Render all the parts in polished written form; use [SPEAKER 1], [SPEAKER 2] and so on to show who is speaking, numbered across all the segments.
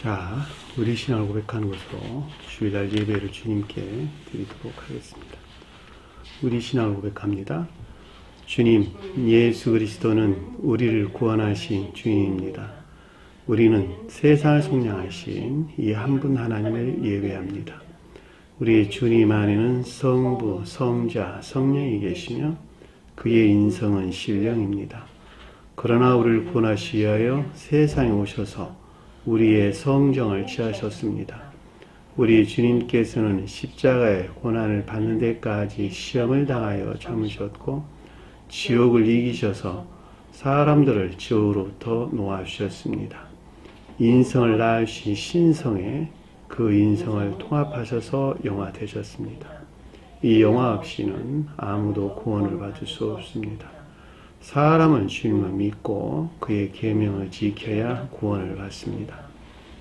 [SPEAKER 1] 자, 우리 신앙을 고백하는 것으로 주일날 예배를 주님께 드리도록 하겠습니다. 우리 신앙을 고백합니다. 주님, 예수 그리스도는 우리를 구원하신 주님입니다. 우리는 세상을 속량하신 이 한 분 하나님을 예배합니다. 우리 주님 안에는 성부, 성자, 성령이 계시며 그의 인성은 신령입니다. 그러나 우리를 구원하시기 위하여 세상에 오셔서 우리의 성정을 취하셨습니다. 우리 주님께서는 십자가의 고난을 받는 데까지 시험을 당하여 참으셨고 지옥을 이기셔서 사람들을 지옥으로부터 놓아주셨습니다. 인성을 낳으신 신성에 그 인성을 통합하셔서 영화 되셨습니다. 이 영화 없이는 아무도 구원을 받을 수 없습니다. 사람은 주님을 믿고 그의 계명을 지켜야 구원을 받습니다.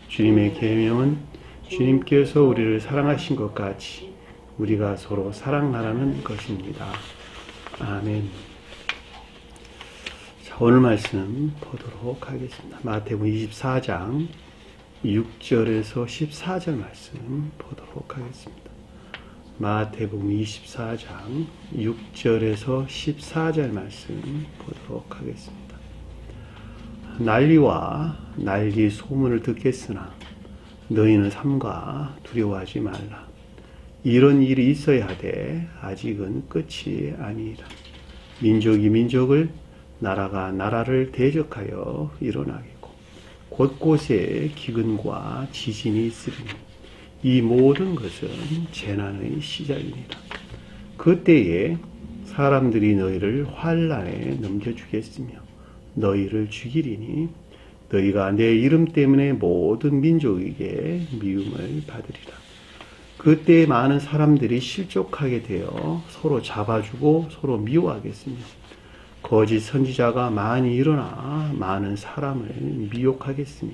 [SPEAKER 1] 주님의 계명은 주님께서 우리를 사랑하신 것 같이 우리가 서로 사랑하라는 것입니다. 아멘. 자, 오늘 말씀 보도록 하겠습니다. 마태복음 24장 6절에서 14절 말씀 보도록 하겠습니다. 마태복음 24장 6절에서 14절 말씀 보도록 하겠습니다. 난리와 난리 소문을 듣겠으나 너희는 삼가 두려워하지 말라. 이런 일이 있어야 하되 아직은 끝이 아니라 민족이 민족을 나라가 나라를 대적하여 일어나겠고 곳곳에 기근과 지진이 있으리니 이 모든 것은 재난의 시작입니다. 그때에 사람들이 너희를 환난에 넘겨주겠으며 너희를 죽이리니 너희가 내 이름 때문에 모든 민족에게 미움을 받으리라. 그때에 많은 사람들이 실족하게 되어 서로 잡아주고 서로 미워하겠으며 거짓 선지자가 많이 일어나 많은 사람을 미혹하겠으며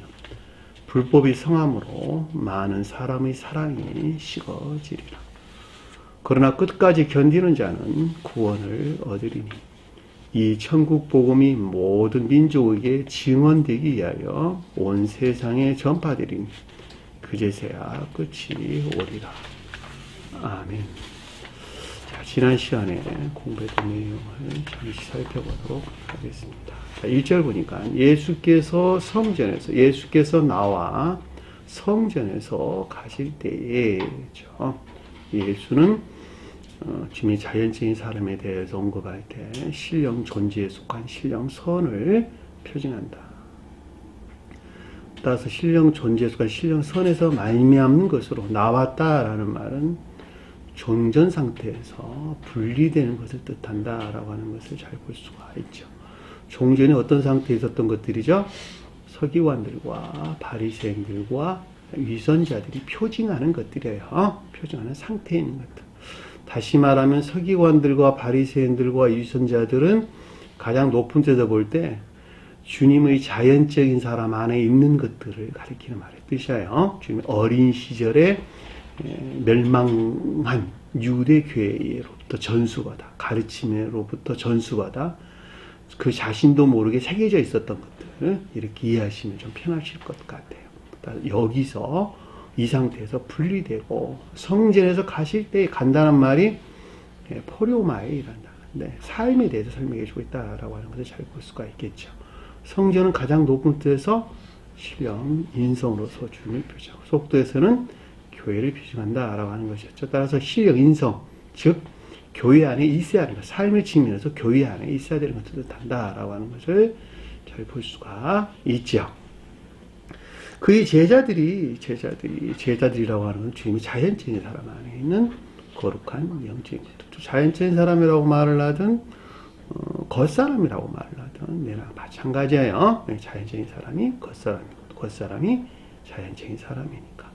[SPEAKER 1] 불법이 성함으로 많은 사람의 사랑이 식어지리라. 그러나 끝까지 견디는 자는 구원을 얻으리니 이 천국 복음이 모든 민족에게 증언되기 위하여 온 세상에 전파되리니 그제서야 끝이 오리라. 아멘. 자, 지난 시간에 공부했던 내용을 잠시 살펴보도록 하겠습니다. 1절 보니까 예수께서 나와 성전에서 가실 때에, 그렇죠? 예수는 주님이 자연적인 사람에 대해서 언급할 때 신령 존재에 속한 신령 선을 표징한다. 따라서 신령 존재에 속한 신령 선에서 말미암는 것으로 나왔다라는 말은 종전 상태에서 분리되는 것을 뜻한다라고 하는 것을 잘 볼 수가 있죠. 종전에 어떤 상태에 있었던 것들이죠? 서기관들과 바리새인들과 위선자들이 표징하는 것들이에요. 표징하는 상태에 있는 것들. 다시 말하면 서기관들과 바리새인들과 위선자들은 가장 높은 데서 볼 때 주님의 자연적인 사람 안에 있는 것들을 가리키는 말의 뜻이에요. 주님의 어린 시절에 멸망한 유대 교회로부터 전수받아, 가르침으로부터 전수받아 그 자신도 모르게 새겨져 있었던 것들을 이렇게 이해하시면 좀 편하실 것 같아요. 여기서 이 상태에서 분리되고 성전에서 가실 때 간단한 말이 포리오마에이란다. 네, 삶에 대해서 설명해 주고 있다라고 하는 것을 잘 볼 수가 있겠죠. 성전은 가장 높은 데서 신령 인성으로서 주님을 표시하고 속도에서는 교회를 표시한다라고 하는 것이었죠. 따라서 신령 인성, 즉 교회 안에 있어야 하는 것, 삶의 측면에서 교회 안에 있어야 되는 것을 뜻한다라고 하는 것을 잘 볼 수가 있죠. 그의 제자들이라고 하는 건 주님이 자연적인 사람 안에 있는 거룩한 영적인 것들. 자연적인 사람이라고 말을 하든 겉사람이라고 말을 하든 내나 마찬가지예요. 자연적인 사람이 겉사람이고 겉사람이 자연적인 사람이니까.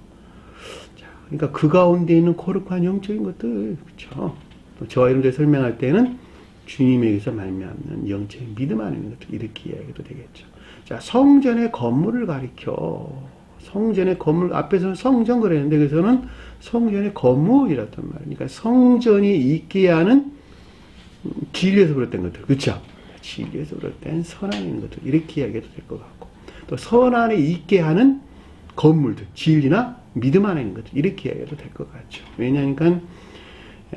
[SPEAKER 1] 자, 그러니까 그 가운데 있는 거룩한 영적인 것들, 그렇죠. 저와 이런 데 설명할 때는 주님에게서 말미암는 영적인 믿음 안에 있는 것들 이렇게 이야기도 되겠죠. 자, 성전의 건물을 가리켜. 성전의 건물, 앞에서는 성전 그랬는데, 그래서는 성전의 건물이랐단 말이에요. 그러니까 성전이 있게 하는 진리에서 그랬던 것들. 그쵸? 진리에서 그랬던 선 안에 있는 것들. 이렇게 이야기해도 될 것 같고. 또 선 안에 있게 하는 건물들, 진리나 믿음 안에 있는 것들 이렇게 이야기해도 될 것 같죠. 왜냐하니까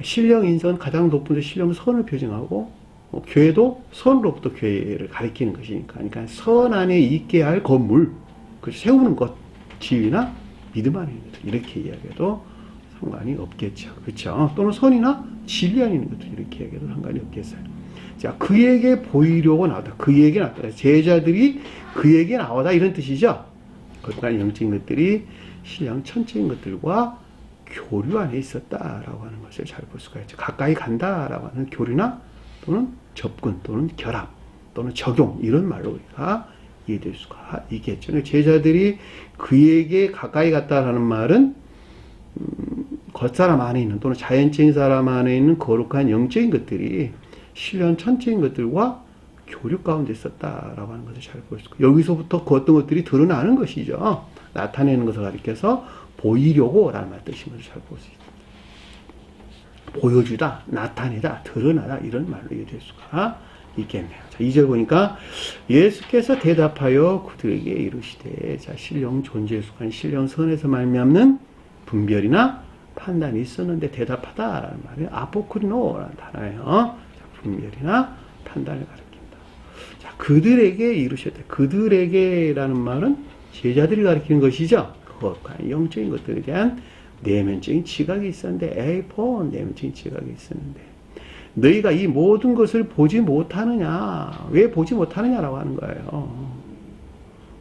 [SPEAKER 1] 신령 인성은 가장 높은 데 신령 선을 표징하고 교회도 선으로부터 교회를 가리키는 것이니까 그러니까 선 안에 있게 할 건물, 세우는 것, 진리나 믿음 안에 있는 것들 이렇게 이야기해도 상관이 없겠죠. 그렇죠? 또는 선이나 진리 안에 있는 것들 이렇게 이야기해도 상관이 없겠어요. 자, 그에게 보이려고 나왔다. 그에게 나왔다. 제자들이 그에게 나오다 이런 뜻이죠. 그러니까 영적인 것들이 신령 천체인 것들과 교류 안에 있었다라고 하는 것을 잘 볼 수가 있죠. 가까이 간다라고 하는 교류나 또는 접근 또는 결합 또는 적용 이런 말로 우리가 이해될 수가 있겠죠. 제자들이 그에게 가까이 갔다라는 말은 겉사람 안에 있는 또는 자연적인 사람 안에 있는 거룩한 영적인 것들이 신령 천체인 것들과 교류 가운데 있었다라고 하는 것을 잘 볼 수 있고 여기서부터 그 어떤 것들이 드러나는 것이죠. 나타내는 것을 가리켜서 보이려고 라는 말 뜻인 것을 잘 볼 수 있습니다. 보여주다, 나타내다, 드러나다 이런 말로 이해될 수가 있겠네요. 자, 2절 보니까 예수께서 대답하여 그들에게 이르시되 자, 신령 존재에 속한 신령 선에서 말미암는 분별이나 판단이 있었는데 대답하다라는 말이 아포크리노라는 단어예요. 자, 분별이나 판단을 가리킨다. 자, 그들에게 이르셨대. 그들에게라는 말은 제자들이 가리키는 것이죠. 그것과 영적인 것들에 대한 내면적인 지각이 있었는데 에이폰 내면적인 지각이 있었는데 너희가 이 모든 것을 보지 못하느냐 왜 보지 못하느냐라고 하는 거예요.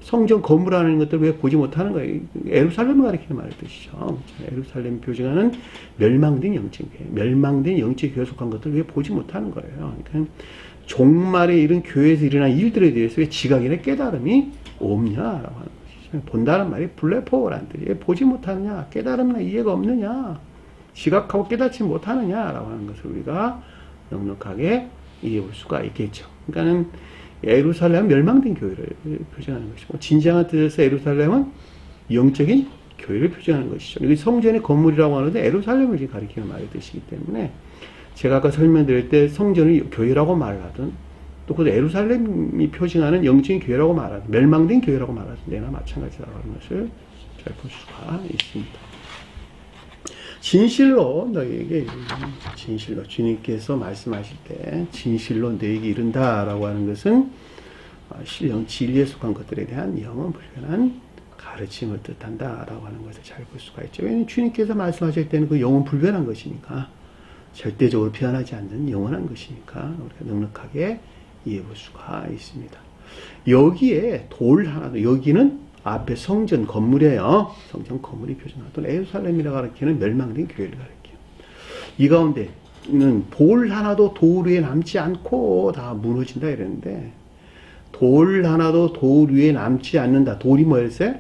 [SPEAKER 1] 성전 건물 안에 있는 것들을 왜 보지 못하는 거예요. 예루살렘을 가리키는 말의 뜻이죠. 예루살렘 표징하는 멸망된 영적 교회 멸망된 영적 교회에 속한 것들을 왜 보지 못하는 거예요. 그러니까 종말에 이른 교회에서 일어난 일들에 대해서 왜 지각이나 깨달음이 없냐라고 하는 거예요. 본다는 말이 블레포라는 뜻이에요. 보지 못하느냐, 깨달음이나 이해가 없느냐, 지각하고 깨닫지 못하느냐라고 하는 것을 우리가 넉넉하게 이해해 볼 수가 있겠죠. 그러니까는 예루살렘은 멸망된 교회를 표정하는 것이고, 진정한 뜻에서 예루살렘은 영적인 교회를 표정하는 것이죠. 여기 성전의 건물이라고 하는데 예루살렘을 지금 가리키는 말의 뜻이기 때문에 제가 아까 설명드릴 때 성전을 교회라고 말하든 또 그 예루살렘이 표징하는 영적인 교회라고 말하든 멸망된 교회라고 말하든 내나 마찬가지라고 하는 것을 잘 볼 수가 있습니다. 진실로 너희에게 진실로 주님께서 말씀하실 때 진실로 너희에게 이른다라고 하는 것은 신령 진리에 속한 것들에 대한 영은 불변한 가르침을 뜻한다라고 하는 것을 잘 볼 수가 있죠. 왜냐하면 주님께서 말씀하실 때는 그 영은 불변한 것이니까 절대적으로 변하지 않는 영원한 것이니까 우리가 넉넉하게 이해해 볼 수가 있습니다. 여기에 돌 하나도 여기는 앞에 성전 건물이에요. 성전 건물이 표준하던 예루살렘이라고 가리키는 멸망된 교회를 가리켜요. 이 가운데는 돌 하나도 돌 위에 남지 않고 다 무너진다 이랬는데 돌 하나도 돌 위에 남지 않는다. 돌이 뭐였어요?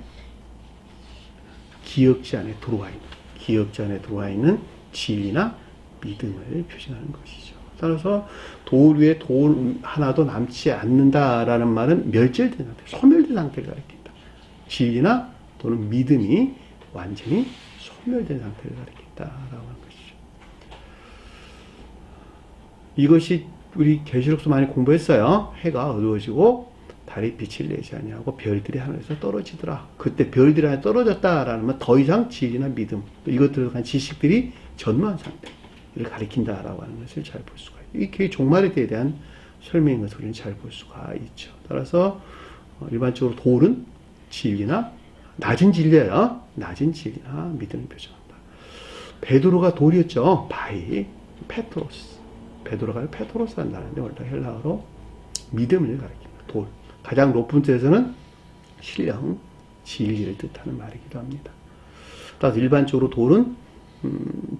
[SPEAKER 1] 기억지 안에 들어와 있는 기억지 안에 들어와 있는 진리나 믿음을 표시하는 것이죠. 따라서 돌 위에 돌 하나도 남지 않는다라는 말은 멸절된 상태, 소멸된 상태를 가리킨다. 진리나 또는 믿음이 완전히 소멸된 상태를 가리킨다라고 하는 것이죠. 이것이 우리 계시록서 많이 공부했어요. 해가 어두워지고 달이 빛을 내지 아니하고 별들이 하늘에서 떨어지더라. 그때 별들이 하늘에 떨어졌다라는 건 더 이상 진리나 믿음, 이것들에 대한 지식들이 전무한 상태를 가리킨다라고 하는 것을 잘 볼 수가 있어요. 이게 종말에 대한 설명인 것을 우리는 잘 볼 수가 있죠. 따라서 일반적으로 돌은 진리나 낮은 진리예요. 낮은 진리나 믿음을 표정한다. 베드로가 돌이었죠. 바위, 페트로스. 베드로가 페트로스라는 단어인데 원래 헬라어로 믿음을 가리킵니다. 돌. 가장 높은 뜻에서는 신령, 진리를 뜻하는 말이기도 합니다. 따라서 일반적으로 돌은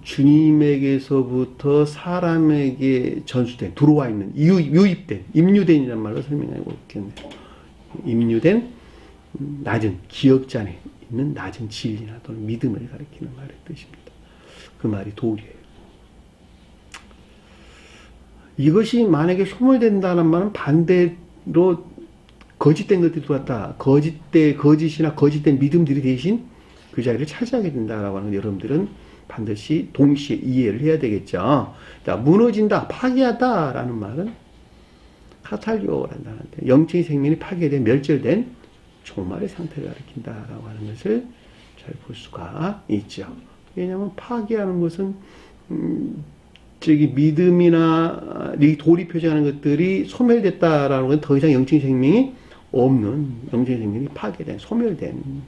[SPEAKER 1] 주님에게서부터 사람에게 전수된, 들어와 있는, 유입된, 임유된이라는 말로 설명하고 있겠네요. 임유된 낮은, 기억자 안에 있는 낮은 진리나 또는 믿음을 가리키는 말의 뜻입니다. 그 말이 돌이에요. 이것이 만약에 소멸된다는 말은 반대로 거짓된 것들이 들어왔다. 거짓이나 거짓된 믿음들이 대신 그 자리를 차지하게 된다라고 하는 여러분들은 반드시 동시에 이해를 해야 되겠죠. 자, 무너진다, 파괴하다라는 말은 카탈리오라는 단어인데 영적인 생명이 파괴된, 멸절된 종말의 상태를 가리킨다라고 하는 것을 잘 볼 수가 있죠. 왜냐하면 파괴하는 것은 믿음이나 도리 표시하는 것들이 소멸됐다라는 건 더 이상 영적 생명이 없는, 영적 생명이 파괴된, 소멸된,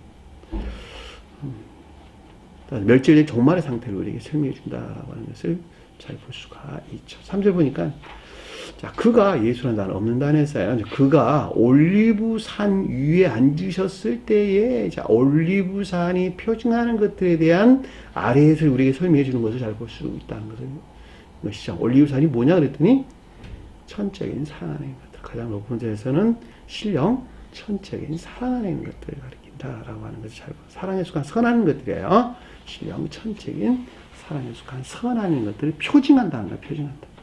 [SPEAKER 1] 멸절된 종말의 상태를 우리에게 설명해 준다라고 하는 것을 잘 볼 수가 있죠. 3절 보니까, 자, 그가, 예수라는 단어 없는 단어였어요. 그가 올리브산 위에 앉으셨을 때에, 자, 올리브산이 표징하는 것들에 대한 아래에서 우리에게 설명해 주는 것을 잘 볼 수 있다는 것이죠. 올리브산이 뭐냐 그랬더니, 천적인 사랑 안에 있는 것들. 가장 높은 데에서는 신령, 천적인 사랑 안에 있는 것들을 가리킨다라고 하는 것을 잘 볼. 사랑에 속한 선한 것들이에요. 신령, 천적인 사랑에 속한 선한 것들을 표징한다는 거예요. 표징한다.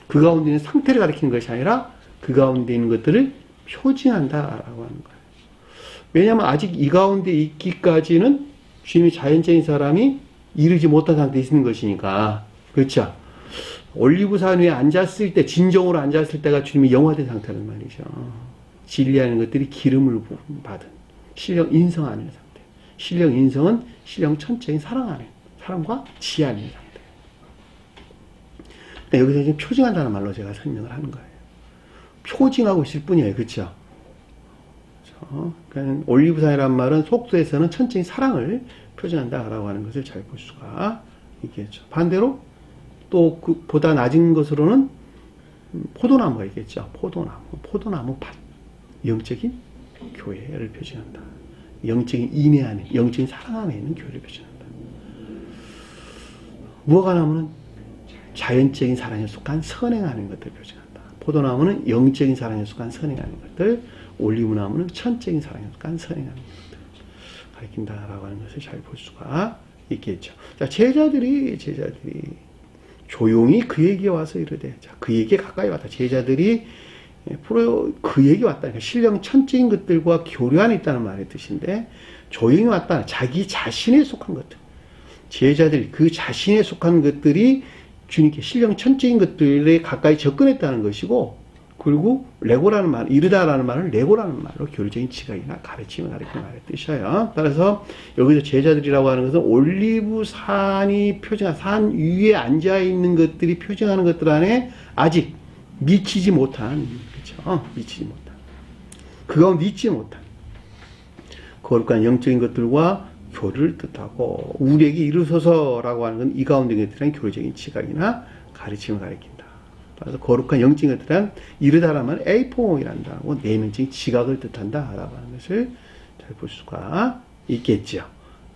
[SPEAKER 1] 그 가운데 있는 상태를 가리키는 것이 아니라 그 가운데 있는 것들을 표징한다라고 하는 거예요. 왜냐하면 아직 이 가운데 있기까지는 주님이 자연적인 사람이 이르지 못한 상태에 있는 것이니까. 그렇죠? 올리브산 위에 앉았을 때, 진정으로 앉았을 때가 주님이 영화된 상태란 말이죠. 진리하는 것들이 기름을 받은 신령 인성하는 상태. 신령 인성은 신령 천적인 사랑 안에, 사랑과 지혜 안에 상태. 여기서 지금 표징한다는 말로 제가 설명을 하는 거예요. 표징하고 있을 뿐이에요. 그렇죠? 그러니까 올리브산이라는 말은 속도에서는 천적인 사랑을 표징한다라고 하는 것을 잘 볼 수가 있겠죠. 반대로 또 그보다 낮은 것으로는 포도나무가 있겠죠. 포도나무 밭. 영적인 교회를 표징한다. 영적인 인애 안에, 영적인 사랑 안에 있는 교회를 표징한다. 무화과나무는 자연적인 사랑에 속한 선행하는 것들을 표징한다. 포도나무는 영적인 사랑에 속한 선행하는 것들, 올리브나무는 천적인 사랑에 속한 선행하는 것들 가리킨다라고 하는 것을 잘 볼 수가 있겠죠. 자, 제자들이 조용히 그에게 와서 이르되, 자, 그에게 가까이 왔다. 제자들이 그에게 왔다. 그러니까 신령 천적인 것들과 교류 안에 있다는 말의 뜻인데, 조용히 왔다. 자기 자신에 속한 것들. 제자들이 그 자신에 속한 것들이 주님께 신령 천적인 것들에 가까이 접근했다는 것이고, 그리고 레고라는 말, 이르다라는 말은 레고라는 말로 교류적인 지각이나 가르침을 가리키는 말의 뜻이에요. 따라서 여기서 제자들이라고 하는 것은 올리브산이 표징한 산 위에 앉아 있는 것들이 표징하는 것들 안에 아직 미치지 못한, 그렇죠? 미치지 못한, 그 가운데 있지 못한 거룩한 영적인 것들과 교류를 뜻하고, 우리에게 이르소서라고 하는 건 이 가운데 있는 것들은 교류적인 지각이나 가르침을 가리킨다. 그래서 거룩한 영적인 것들은 이르다라면 에이포이라는 단어고 내면적인 지각을 뜻한다라고 하는 것을 잘 볼 수가 있겠죠.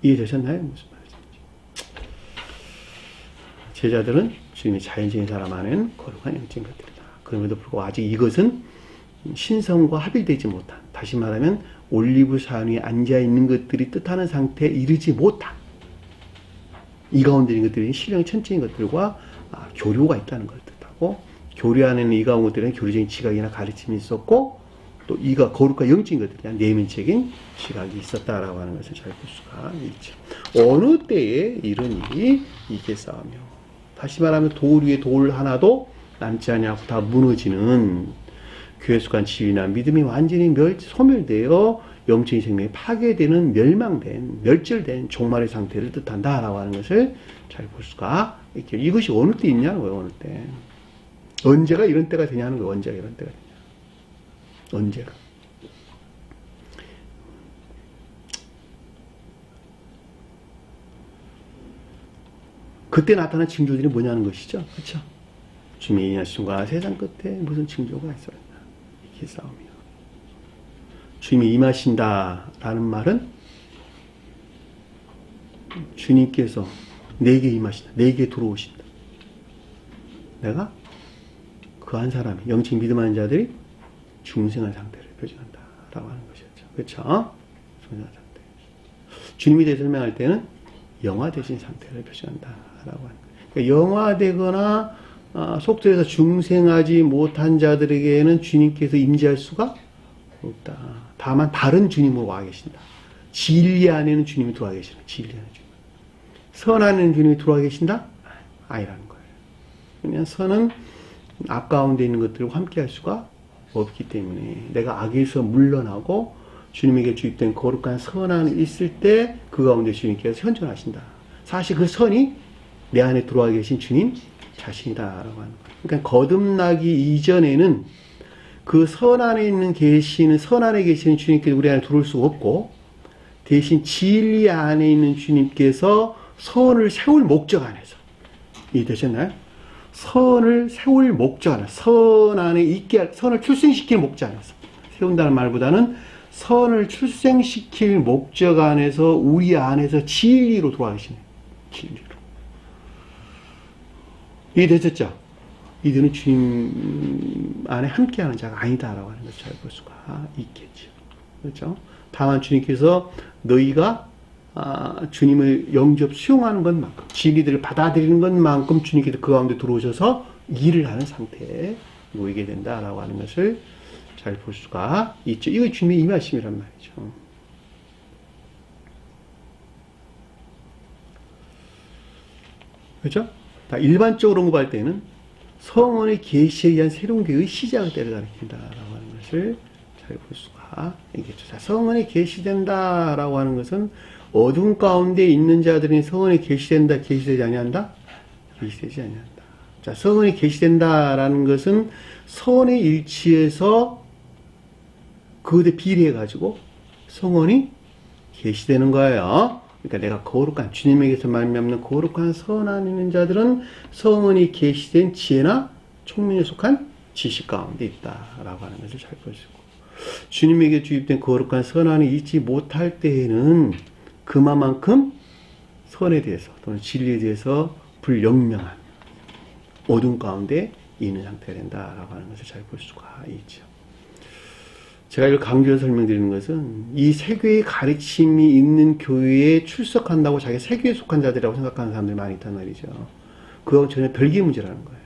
[SPEAKER 1] 이해되셨나요? 무슨 말인지. 제자들은 주님이 자연적인 사람 안에는 거룩한 영적인 것들이다. 그럼에도 불구하고 아직 이것은 신성과 합일되지 못한, 다시 말하면 올리브산 위에 앉아있는 것들이 뜻하는 상태에 이르지 못한, 이 가운데 있는 것들이 신령 천적인 것들과 교류가 있다는 걸 뜻하고, 교류 안에는 이 가운데 것들은 교류적인 지각이나 가르침이 있었고, 또 이가 거룩한 영적인 것들에 대한 내면적인 지각이 있었다라고 하는 것을 잘 볼 수가 있죠. 어느 때에 이런 일이 있겠사오며, 다시 말하면 돌 위에 돌 하나도 남지 아니하고 다 무너지는 교회 속한 지위나 믿음이 완전히 소멸되어 영적인 생명이 파괴되는, 멸망된, 멸절된 종말의 상태를 뜻한다라고 하는 것을 잘 볼 수가 있죠. 이것이 어느 때 있냐는 거예요. 어느 때. 언제가 이런 때가 되냐는 거예요. 언제가 이런 때가 되냐. 언제가. 그때 나타난 징조들이 뭐냐는 것이죠. 그렇죠? 주님의 임하심과 세상 끝에 무슨 징조가 있었나. 이게 싸움이요. 주님이 임하신다라는 말은 주님께서 내게 임하신다. 내게 들어오신다. 내가 그 한 사람이, 영적 믿음하는 자들이 중생한 상태를 표징한다라고 하는 것이었죠. 그렇죠? 중생한 상태. 주님에 대해 설명할 때는 영화되신 상태를 표징한다라고 하는 거예요. 그러니까 영화되거나 속죄에서 중생하지 못한 자들에게는 주님께서 임재할 수가 없다. 다만 다른 주님으로 와 계신다. 진리 안에는 주님이 들어와 계신다. 진리 안에 주님. 선 안에는 주님이 들어와 계신다? 아니라는 거예요. 그냥 선은 앞 가운데 있는 것들과 함께 할 수가 없기 때문에 내가 악에서 물러나고 주님에게 주입된 거룩한 선안이 있을 때 그 가운데 주님께서 현존하신다. 사실 그 선이 내 안에 들어와 계신 주님 자신이다라고 하는 거예요. 그러니까 거듭나기 이전에는 그 선 안에 있는 계시는 선 안에 계시는 주님께서 우리 안에 들어올 수가 없고, 대신 진리 안에 있는 주님께서 선을 세울 목적 안에서, 이해되셨나요? 선을 세울 목적 안에서, 선 안에 있게, 선을 출생시킬 목적 안에서, 세운다는 말보다는 선을 출생시킬 목적 안에서 우리 안에서 진리로 들어가시네. 진리로. 이해되셨죠? 이들은 주님 안에 함께하는 자가 아니다라고 하는 것을 잘 볼 수가 있겠죠. 그렇죠? 다만 주님께서 너희가 주님을 영접 수용하는 것만큼, 진리들을 받아들이는 것만큼 주님께서 그 가운데 들어오셔서 일을 하는 상태에 놓이게 된다라고 하는 것을 잘 볼 수가 있죠. 이거 주님의 임하심이란 말이죠. 그렇죠? 일반적으로 공부할 때는 성원의 계시에 의한 새로운 교회의 시작을 때를 가리킨다라고 하는 것을 잘 볼 수가 있겠죠. 자, 성원이 계시된다라고 하는 것은 어둠 가운데 있는 자들이 성원이 계시된다, 계시되지 아니한다? 계시되지 아니한다. 자, 성원이 계시된다라는 것은 선의 일치에서 그것에 비례해가지고 성원이 계시되는 거예요. 그러니까 내가 거룩한, 주님에게서 말미암는 거룩한 선 안에 있는 자들은 성원이 계시된 지혜나 총명에 속한 지식 가운데 있다라고 하는 것을 잘 볼 수 있고, 주님에게 주입된 거룩한 선 안에 있지 못할 때에는 그만큼 선에 대해서 또는 진리에 대해서 불영명한 어둠 가운데 있는 상태가 된다라고 하는 것을 잘 볼 수가 있죠. 제가 이걸 강조해서 설명드리는 것은 이 세교의 가르침이 있는 교회에 출석한다고 자기가 세교에 속한 자들이라고 생각하는 사람들이 많이 있단 말이죠. 그건 전혀 별개의 문제라는 거예요.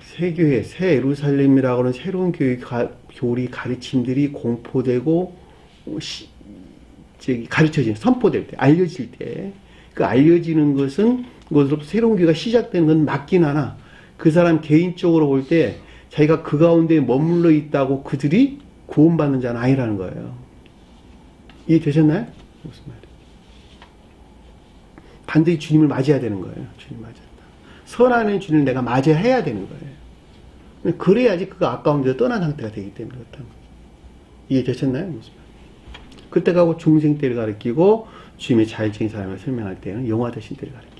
[SPEAKER 1] 세교회, 새 예루살렘이라고 하는 새로운 교리 가르침들이 공포되고 가르쳐지는, 선포될 때, 알려질 때, 그 알려지는 것은 그것으로부터 새로운 교회가 시작되는 건 맞긴 하나, 그 사람 개인적으로 볼 때 자기가 그 가운데 머물러 있다고 그들이 구원받는 자는 아니라는 거예요. 이해되셨나요? 무슨 말이에요? 반드시 주님을 맞이해야 되는 거예요. 주님 맞이한다. 선하는 주님을 내가 맞이해야 되는 거예요. 그래야지 그가 아까운 데서 떠난 상태가 되기 때문에 그렇다는 거예요. 이해되셨나요? 무슨 말이에요? 그때 가고 중생 때를 가리키고 주님의 자율적인 사람을 설명할 때는 영화 되신 때를 가리킨다.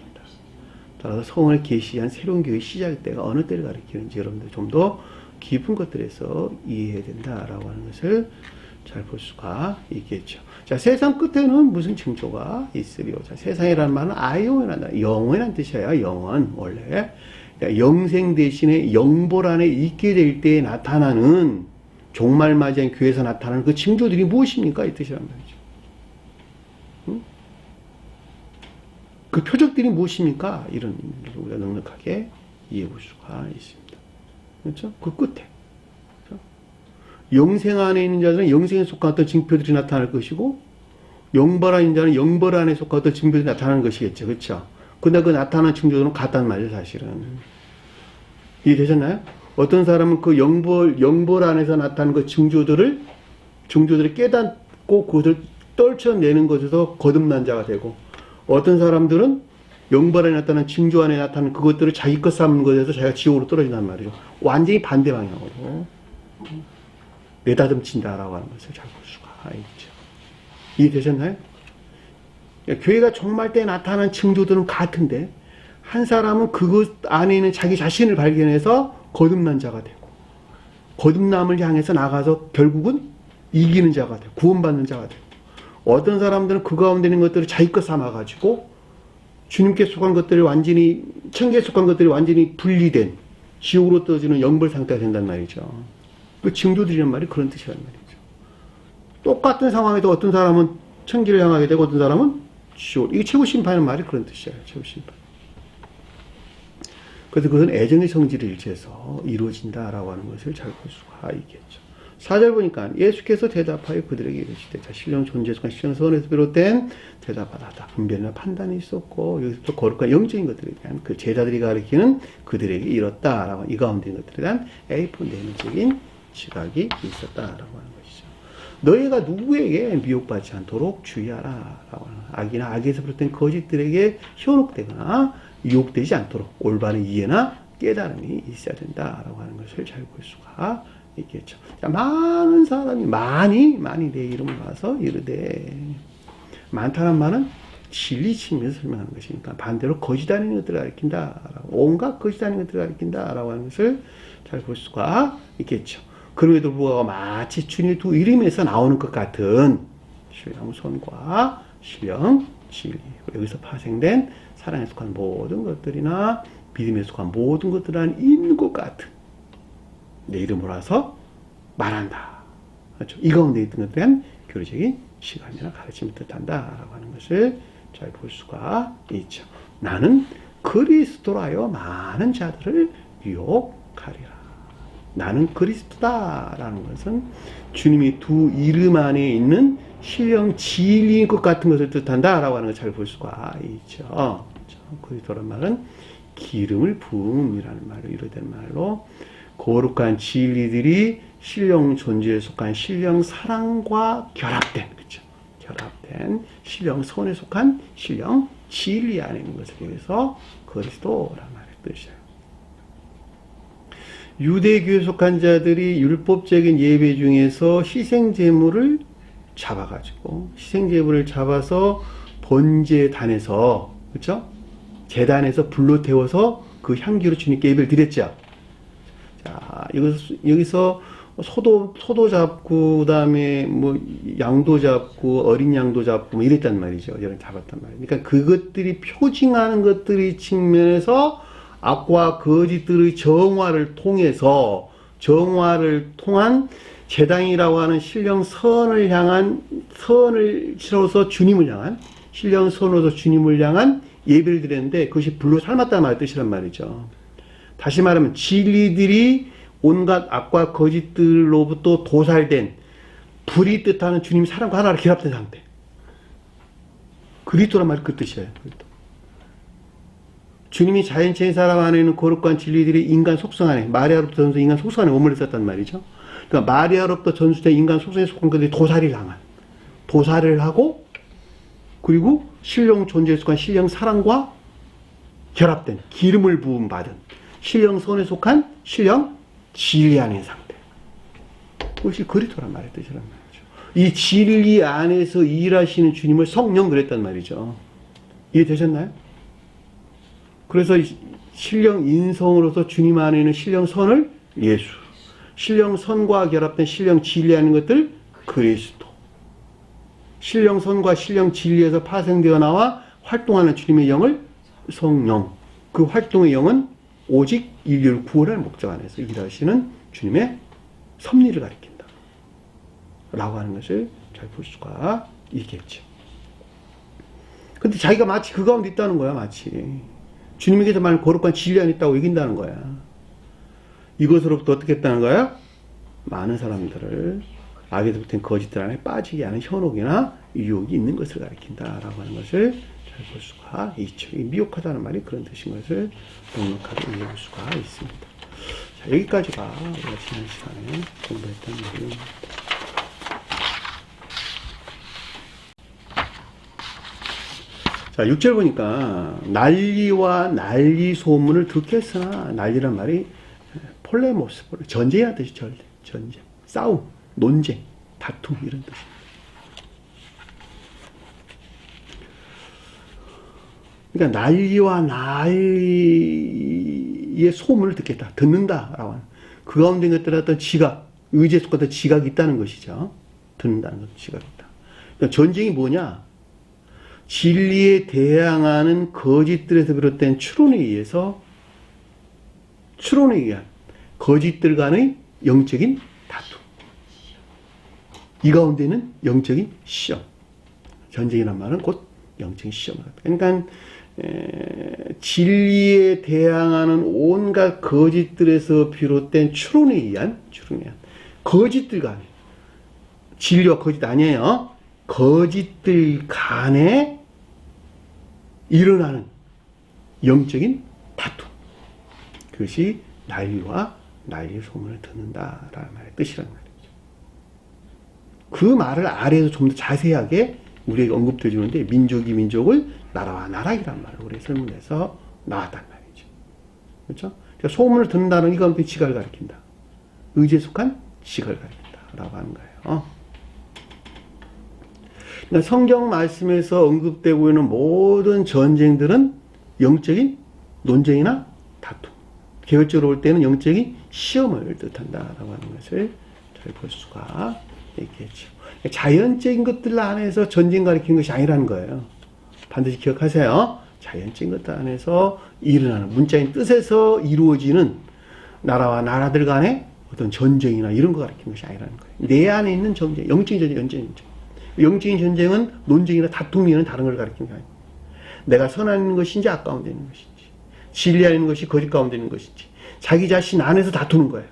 [SPEAKER 1] 따라서 성원을 계시한 새로운 교회의 시작 때가 어느 때를 가리키는지 여러분들 좀 더 깊은 것들에서 이해해야 된다라고 하는 것을 잘 볼 수가 있겠죠. 자, 세상 끝에는 무슨 징조가 있으리요? 자, 세상이라는 말은 아이오이란다. 영원이라는 뜻이에요. 영원. 원래. 그러니까 영생 대신에 영벌 안에 있게 될 때에 나타나는, 종말맞이한 교회에서 나타나는 그 징조들이 무엇입니까? 이 뜻이란 말이죠. 응? 그 표적들이 무엇입니까? 이런 의미를 우리가 넉넉하게 이해해 볼 수가 있습니다. 그렇죠? 그 끝에. 그렇죠? 영생 안에 있는 자들은 영생에 속한 어떤 징표들이 나타날 것이고, 영벌 안에 있는 자는 영벌 안에 속한 어떤 징표들이 나타나는 것이겠죠. 그렇죠? 근데 그 나타나는 징조들은 같단 말이에요, 사실은. 이해되셨나요? 어떤 사람은 그 영벌 안에서 나타나는 그 징조들을 깨닫고 그것을 떨쳐내는 것에서 거듭난 자가 되고, 어떤 사람들은 영벌 안에 나타나는 징조 안에 나타나는 그것들을 자기 것 삼는 것에서 자기가 지옥으로 떨어진단 말이죠. 완전히 반대 방향으로 내다듬친다라고 하는 것을 잘 볼 수가 있죠. 이해되셨나요? 교회가 종말 때 나타나는 징조들은 같은데, 한 사람은 그것 안에 있는 자기 자신을 발견해서 거듭난 자가 되고, 거듭남을 향해서 나가서 결국은 이기는 자가 되고, 구원받는 자가 되고, 어떤 사람들은 그 가운데 있는 것들을 자기 것 삼아가지고 주님께 속한 것들을 완전히, 천국에 속한 것들이 완전히 분리된 지옥으로 떨어지는 영벌 상태가 된단 말이죠. 그 징조들이란 말이 그런 뜻이란 말이죠. 똑같은 상황에도 어떤 사람은 천기를 향하게 되고 어떤 사람은 지옥. 이게 최고 심판의 말이 그런 뜻이에요. 최고 심판. 그래서 그것은 애정의 성질을 일치해서 이루어진다라고 하는 것을 잘 볼 수가 있겠죠. 4절 보니까 예수께서 대답하여 그들에게 이르시되, 자, 신령 존재에서 신령 선에서 비롯된 대답하다. 분별이나 판단이 있었고, 여기서부터 거룩한 영적인 것들에 대한 그 제자들이 가르치는 그들에게 이뤘다라고, 이 가운데 있는 것들에 대한 A4 내면적인 시각이 있었다라고 하는 것이죠. 너희가 누구에게 미혹받지 않도록 주의하라. 라고 하는 악이나 악에서 비롯된 거짓들에게 현혹되거나 유혹되지 않도록 올바른 이해나 깨달음이 있어야 된다라고 하는 것을 잘 볼 수가 있겠죠. 자, 많은 사람이 많이 내 이름을 와서 이르되, 많다는 말은 진리 측면에서 설명하는 것이니까 반대로 거짓 아닌 것들을 가리킨다, 온갖 거짓 아닌 것들을 가리킨다라고 하는 것을 잘 볼 수가 있겠죠. 그럼에도 불구하고 마치 주님의 두 이름에서 나오는 것 같은 신령 선과 신령 진리, 여기서 파생된 사랑에 속한 모든 것들이나 믿음에 속한 모든 것들 안에 있는 것 같은 내 이름으로 와서 말한다. 그렇죠? 이 가운데 있던 것에 대한 교리적인 시간이나 가르침을 뜻한다라고 하는 것을 잘 볼 수가 있죠. 나는 그리스도로 하여 많은 자들을 유혹하리라. 나는 그리스도다라는 것은 주님이 두 이름 안에 있는 신령 진리인 것 같은 것을 뜻한다라고 하는 걸 잘 볼 수가 있죠. 그리스도란 말은 기름을 부음이라는 말로 이루어진 말로 거룩한 진리들이 신령 존재에 속한 신령 사랑과 결합된, 그렇죠? 결합된 신령 선에 속한 신령 진리 안에 있는 것을 위해서 그리스도라는 말의 뜻이에요. 유대교에 속한 자들이 율법적인 예배 중에서 희생제물을 잡아가지고 희생제물을 잡아서 번제단에서, 그렇죠? 제단에서 불로 태워서 그 향기로 주님께 예배를 드렸죠. 자, 여기서 소도 잡고, 그 다음에 뭐 양도 잡고, 어린 양도 잡고, 뭐 이랬단 말이죠. 이런 잡았단 말이에요. 그러니까 그것들이 표징하는 것들이 측면에서 악과 거짓들의 정화를 통한 제단이라고 하는 신령 선을 향한, 선을 치러서 주님을 향한, 신령 선으로서 주님을 향한 예배를 드렸는데 그것이 불로 삶았다는 말의 뜻이란 말이죠. 다시 말하면 진리들이 온갖 악과 거짓들로부터 도살된 불이 뜻하는 주님 사랑과 하나로 결합된 상태. 그리스도란 말이 그 뜻이에요. 주님이 자연체인 사람 안에 있는 거룩한 진리들이 인간 속성 안에, 마리아로부터 전수 인간 속성 안에 머물러 있었단 말이죠. 그러니까 마리아로부터 전수된 인간 속성에 속한 것들이 도살을 하고, 그리고 신령 존재에 속한 신령 사랑과 결합된 기름을 부음 받은 신령 선에 속한 신령 진리 안의 상태. 그것이 그리스도란 말의 뜻이란 말이죠. 이 진리 안에서 일하시는 주님을 성령 그랬단 말이죠. 이해되셨나요? 그래서 신령 인성으로서 주님 안에 있는 신령 선을 예수, 신령 선과 결합된 신령 진리 하는 것들 그리스도, 신령 선과 신령 진리에서 파생되어 나와 활동하는 주님의 영을 성령, 그 활동의 영은 오직 인류를 구원할 목적 안에서 일하시는 주님의 섭리를 가리킨다 라고 하는 것을 잘 볼 수가 있겠죠. 근데 자기가 마치 그 가운데 있다는 거야. 마치 주님에게서 말하는 거룩한 진리 안에 있다고 이긴다는 거야. 이것으로부터 어떻게 했다는 거야? 많은 사람들을 악에서부터 거짓들 안에 빠지게 하는 현혹이나 유혹이 있는 것을 가리킨다라고 하는 것을 잘 볼 수가 있죠. 이 미혹하다는 말이 그런 뜻인 것을 넉넉하게 이해할 수가 있습니다. 자, 여기까지가 우리가 지난 시간에 공부했던 내용입니다. 자, 6절 보니까 난리와 난리 소문을 듣겠으나, 난리란 말이 폴레모스, 전쟁이라는 뜻이 전쟁, 싸움, 논쟁, 다툼 이런 뜻입니다. 그러니까 난리와 난리의 소문을 듣는다라고 하는, 그 가운데 것들은 어떤 지각, 의지에 속한 지각이 있다는 것이죠. 듣는다는 것, 지각이 있다. 그러니까 전쟁이 뭐냐? 진리에 대항하는 거짓들에서 비롯된 추론에 의한 거짓들 간의 영적인 다툼. 이 가운데는 영적인 시험. 전쟁이란 말은 곧 영적인 시험. 그러니까 진리에 대항하는 온갖 거짓들에서 비롯된 추론에 의한 거짓들 간에, 진리와 거짓 아니에요. 거짓들 간에 일어나는 영적인 다툼. 그것이 난리와 난리의 소문을 듣는다라는 말의 뜻이란 말이죠. 그 말을 아래에서 좀 더 자세하게 우리에게 언급해 주는데, 민족이 민족을 나라와 나라이란 말을 우리 설문에서 나왔단 말이죠. 그렇죠? 그러니까 소문을 듣는다는 게 이건 지각을 가리킨다. 의지에 속한 지각을 가리킨다라고 하는 거예요. 그러니까 성경 말씀에서 언급되고 있는 모든 전쟁들은 영적인 논쟁이나 다툼, 개별적으로 볼 때는 영적인 시험을 뜻한다라고 하는 것을 잘 볼 수가 있겠죠. 자연적인 것들 안에서 전쟁 가리키는 것이 아니라는 거예요. 반드시 기억하세요. 자연적인 것들 안에서 일어나는 문자인 뜻에서 이루어지는 나라와 나라들 간의 어떤 전쟁이나 이런 거 가리키는 것이 아니라는 거예요. 내 안에 있는 전쟁, 영적인 전쟁, 영적인 전쟁. 영적인 전쟁은 논쟁이나 다툼이나 다른 걸 가리키는 게 아니에요. 내가 선 안에 있는 것인지 악 가운데 있는 것인지, 진리 안에 있는 것이 거짓 가운데 있는 것인지, 자기 자신 안에서 다투는 거예요.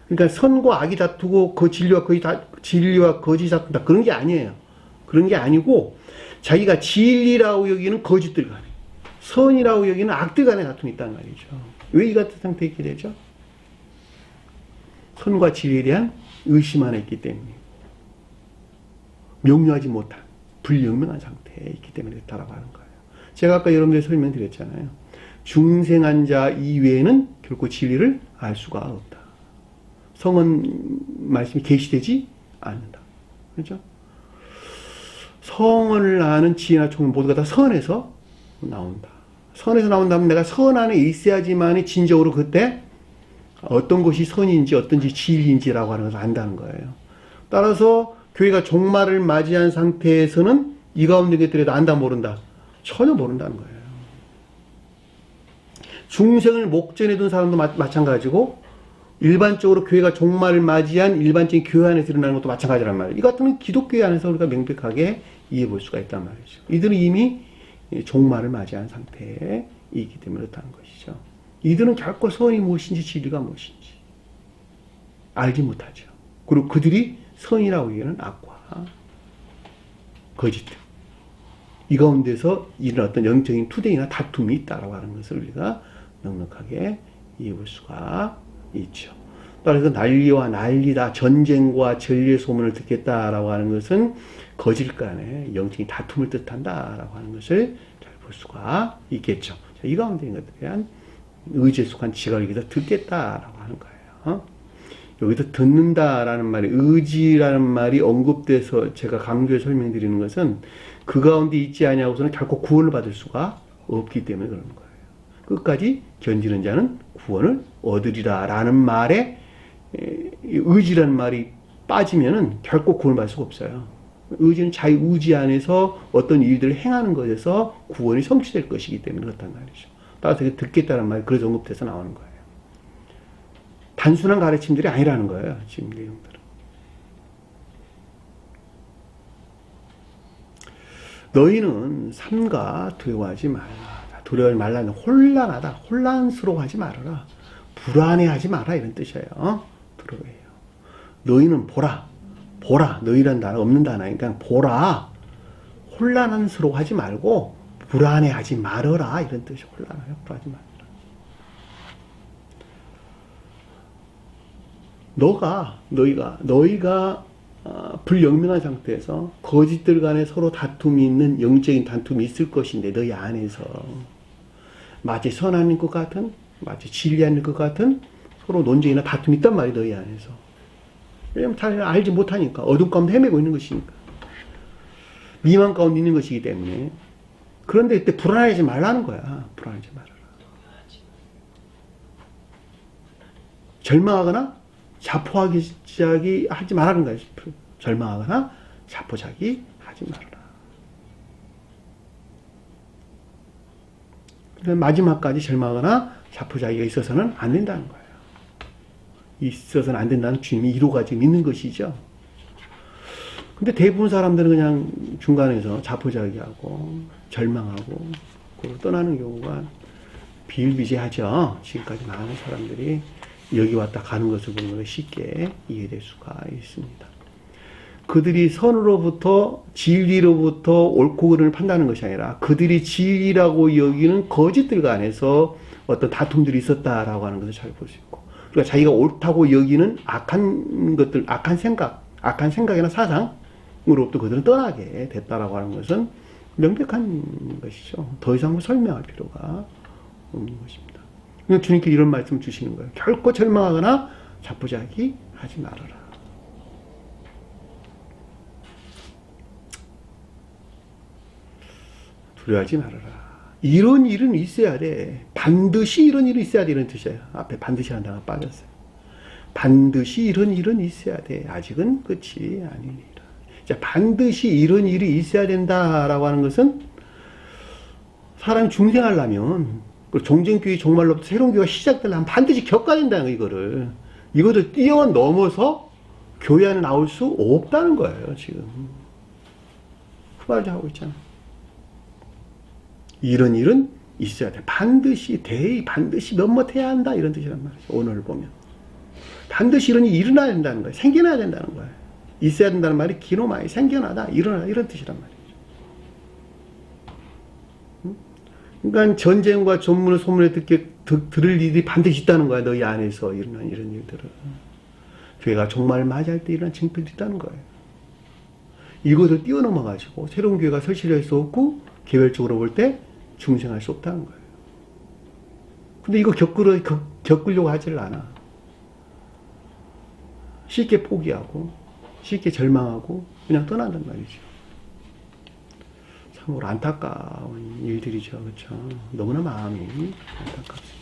[SPEAKER 1] 그러니까 선과 악이 다투고 그 진리와 거짓이 다툰다, 그런 게 아니에요. 그런 게 아니고 자기가 진리라고 여기는 거짓들 간에, 선이라고 여기는 악들 간에 다툼이 있다는 말이죠. 왜 이 같은 상태에 있게 되죠? 선과 진리에 대한 의심 안에 있기 때문에, 명료하지 못한 불명명한 상태에 있기 때문에 그렇다라고 하는 거예요. 제가 아까 여러분들 설명드렸잖아요. 중생한 자 이외에는 결코 진리를 알 수가 없다. 성언 말씀이 계시되지 않는다. 그렇죠? 성언을 아는 지혜나 총명 모두가 다 선에서 나온다. 선에서 나온다면 내가 선 안에 있어야지만이 진정으로 그때 어떤 것이 선인지 어떤 것이 진리인지라고 하는 것을 안다는 거예요. 따라서 교회가 종말을 맞이한 상태에서는 이 가운데 것들에도 안다 모른다? 전혀 모른다는 거예요. 중생을 목전에 둔 사람도 마찬가지고, 일반적으로 교회가 종말을 맞이한 일반적인 교회 안에서 일어나는 것도 마찬가지란 말이에요. 이 같은 기독교회 안에서 우리가 명백하게 이해해 볼 수가 있단 말이죠. 이들은 이미 종말을 맞이한 상태에 있기 때문에 그렇다는 것이죠. 이들은 결코 선이 무엇인지 진리가 무엇인지 알지 못하죠. 그리고 그들이 선이라고 얘기하는 악과 거짓들, 이 가운데서 이런 어떤 영적인 투쟁이나 다툼이 있다라고 하는 것을 우리가 넉넉하게 이해해 볼 수가 있죠. 따라서 난리와 난리다, 전쟁과 전리의 소문을 듣겠다라고 하는 것은 거짓 간의 영적인 다툼을 뜻한다라고 하는 것을 잘 볼 수가 있겠죠. 자, 이 가운데 있는 것에 대한 의지에 속한 지각을 여기서 듣겠다라고 하는 거예요. 여기서 듣는다라는 말이, 의지라는 말이 언급돼서 제가 강조해 설명드리는 것은 그 가운데 있지 아니하고서는 결코 구원을 받을 수가 없기 때문에 그러는 거예요. 끝까지 견디는 자는 구원을 얻으리라 라는 말에 의지라는 말이 빠지면은 결코 구원을 받을 수가 없어요. 의지는 자기 의지 안에서 어떤 일들을 행하는 것에서 구원이 성취될 것이기 때문에 그렇단 말이죠. 따라서 듣겠다는 말이 그래서 언급돼서 나오는 거예요. 단순한 가르침들이 아니라는 거예요, 지금 내용들은. 너희는 삼가 두려워하지 말라. 두려워하지 말라는 혼란하다, 혼란스러워하지 말아라, 불안해하지 마라, 이런 뜻이에요. 두려워해요. 너희는 보라, 너희란 단어 없는 단어니까 보라, 혼란스러워하지 말고 불안해하지 말아라, 이런 뜻이. 혼란하여 불안하지 말아라. 너희가 불영명한 상태에서 거짓들 간에 서로 다툼이 있는 영적인 다툼이 있을 것인데, 너희 안에서 마치 선한 것 같은, 마치 진리 아닌 것 같은 서로 논쟁이나 다툼이 있단 말이에요, 너희 안에서. 왜냐면 다 알지 못하니까, 어둠 가운데 헤매고 있는 것이니까, 미만 가운데 있는 것이기 때문에. 그런데 이때 불안하지 말라는 거야. 불안하지 말아라. 절망하거나 자포자기 하지 말라는 거예요. 절망하거나 자포자기 하지 말아라. 마지막까지 절망하거나 자포자기가 있어서는 안 된다는 거예요. 있어서는 안 된다는 주님이 이로가 지금 있는 것이죠. 근데 대부분 사람들은 그냥 중간에서 자포자기하고 절망하고 떠나는 경우가 비일비재하죠. 지금까지 많은 사람들이 여기 왔다 가는 것을 보면 쉽게 이해될 수가 있습니다. 그들이 선으로부터, 진리로부터 옳고 그름을 판단하는 것이 아니라 그들이 진리라고 여기는 거짓들 간에서 어떤 다툼들이 있었다라고 하는 것을 잘 볼 수 있고, 그러니까 자기가 옳다고 여기는 악한 것들, 악한 생각, 악한 생각이나 사상으로부터 그들은 떠나게 됐다라고 하는 것은 명백한 것이죠. 더 이상 설명할 필요가 없는 것입니다. 주님께 이런 말씀 주시는 거예요. 결코 절망하거나 자포자기 하지 말아라. 두려워하지 말아라. 이런 일은 있어야 돼. 반드시 이런 일은 있어야 돼. 이런 뜻이에요. 앞에 반드시 한다가 빠졌어요. 반드시 이런 일은 있어야 돼. 아직은 끝이 아니니라. 자, 반드시 이런 일이 있어야 된다라고 하는 것은 사람이 중생하려면 종전교회 종말로부터 새로운 교회가 시작되려면 반드시 겪어야 된다는 거, 이거를. 이것을 뛰어넘어서 교회 안에 나올 수 없다는 거예요, 지금. 후발도 하고 있잖아. 이런 일은 있어야 돼. 반드시, 반드시 몇몇해야 한다. 이런 뜻이란 말이죠. 오늘 보면. 반드시 이런 일이 일어나야 된다는 거예요. 생겨나야 된다는 거예요. 있어야 된다는 말이 기노마이, 생겨나다, 일어나다, 이런 뜻이란 말이죠. 그러니까 전쟁과 전문을 소문에 들을 일이 반드시 있다는 거야. 너희 안에서 일어난 이런 일들은. 교회가 종말을 맞이할 때 일어난 징표들이 있다는 거예요. 이것을 뛰어넘어가지고 새로운 교회가 설치될 수 없고 개별적으로 볼 때 중생할 수 없다는 거예요. 근데 이거 겪으려고 하지를 않아. 쉽게 포기하고 쉽게 절망하고 그냥 떠난단 말이죠. 참으로 안타까운 일들이죠. 그렇죠? 너무나 마음이 안타깝습니다.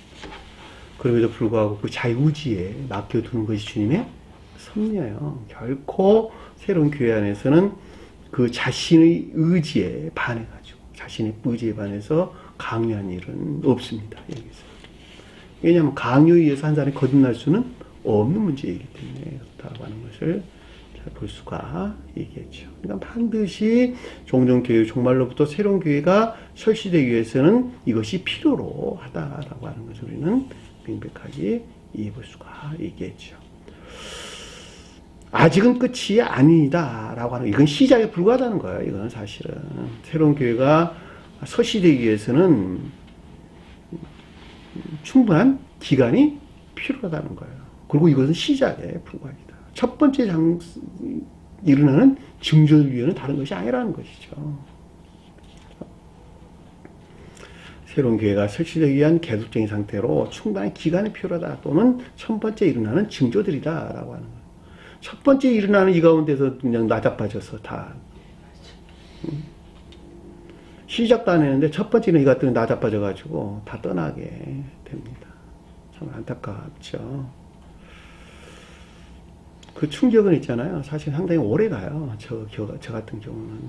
[SPEAKER 1] 그럼에도 불구하고 그 자유의지에 맡겨두는 것이 주님의 섭리예요. 결코 새로운 교회 안에서는 그 자신의 의지에 반해가지고 자신의 의지에 반해서 강요한 일은 없습니다. 여기서. 왜냐하면 강요에 의해서 한 사람이 거듭날 수는 없는 문제이기 때문에 그렇다고 하는 것을 잘 볼 수가 있겠죠. 그러니까 반드시 종전교회 종말로부터 새로운 교회가 설치되기 위해서는 이것이 필요로 하다라고 하는 것을 우리는 명백하게 이해해 볼 수가 있겠죠. 아직은 끝이 아니다라고 하는, 이건 시작에 불과하다는 거예요. 이건 사실은 새로운 교회가 설치되기 위해서는 충분한 기간이 필요하다는 거예요. 그리고 이것은 시작에 불과합니다. 첫 번째 일어나는 증조를 위해는 다른 것이 아니라는 것이죠. 새로운 교회가 설치되기 위한 계속적인 상태로 충분한 기간이 필요하다, 또는 첫 번째 일어나는 징조들이다라고 하는 거예요. 첫 번째 일어나는 이 가운데서 그냥 나자빠져서 다 시작도 안 했는데 첫 번째는 이 같은 나자빠져가지고 다 떠나게 됩니다. 참 안타깝죠. 그 충격은 있잖아요. 사실 상당히 오래 가요. 저 같은 경우는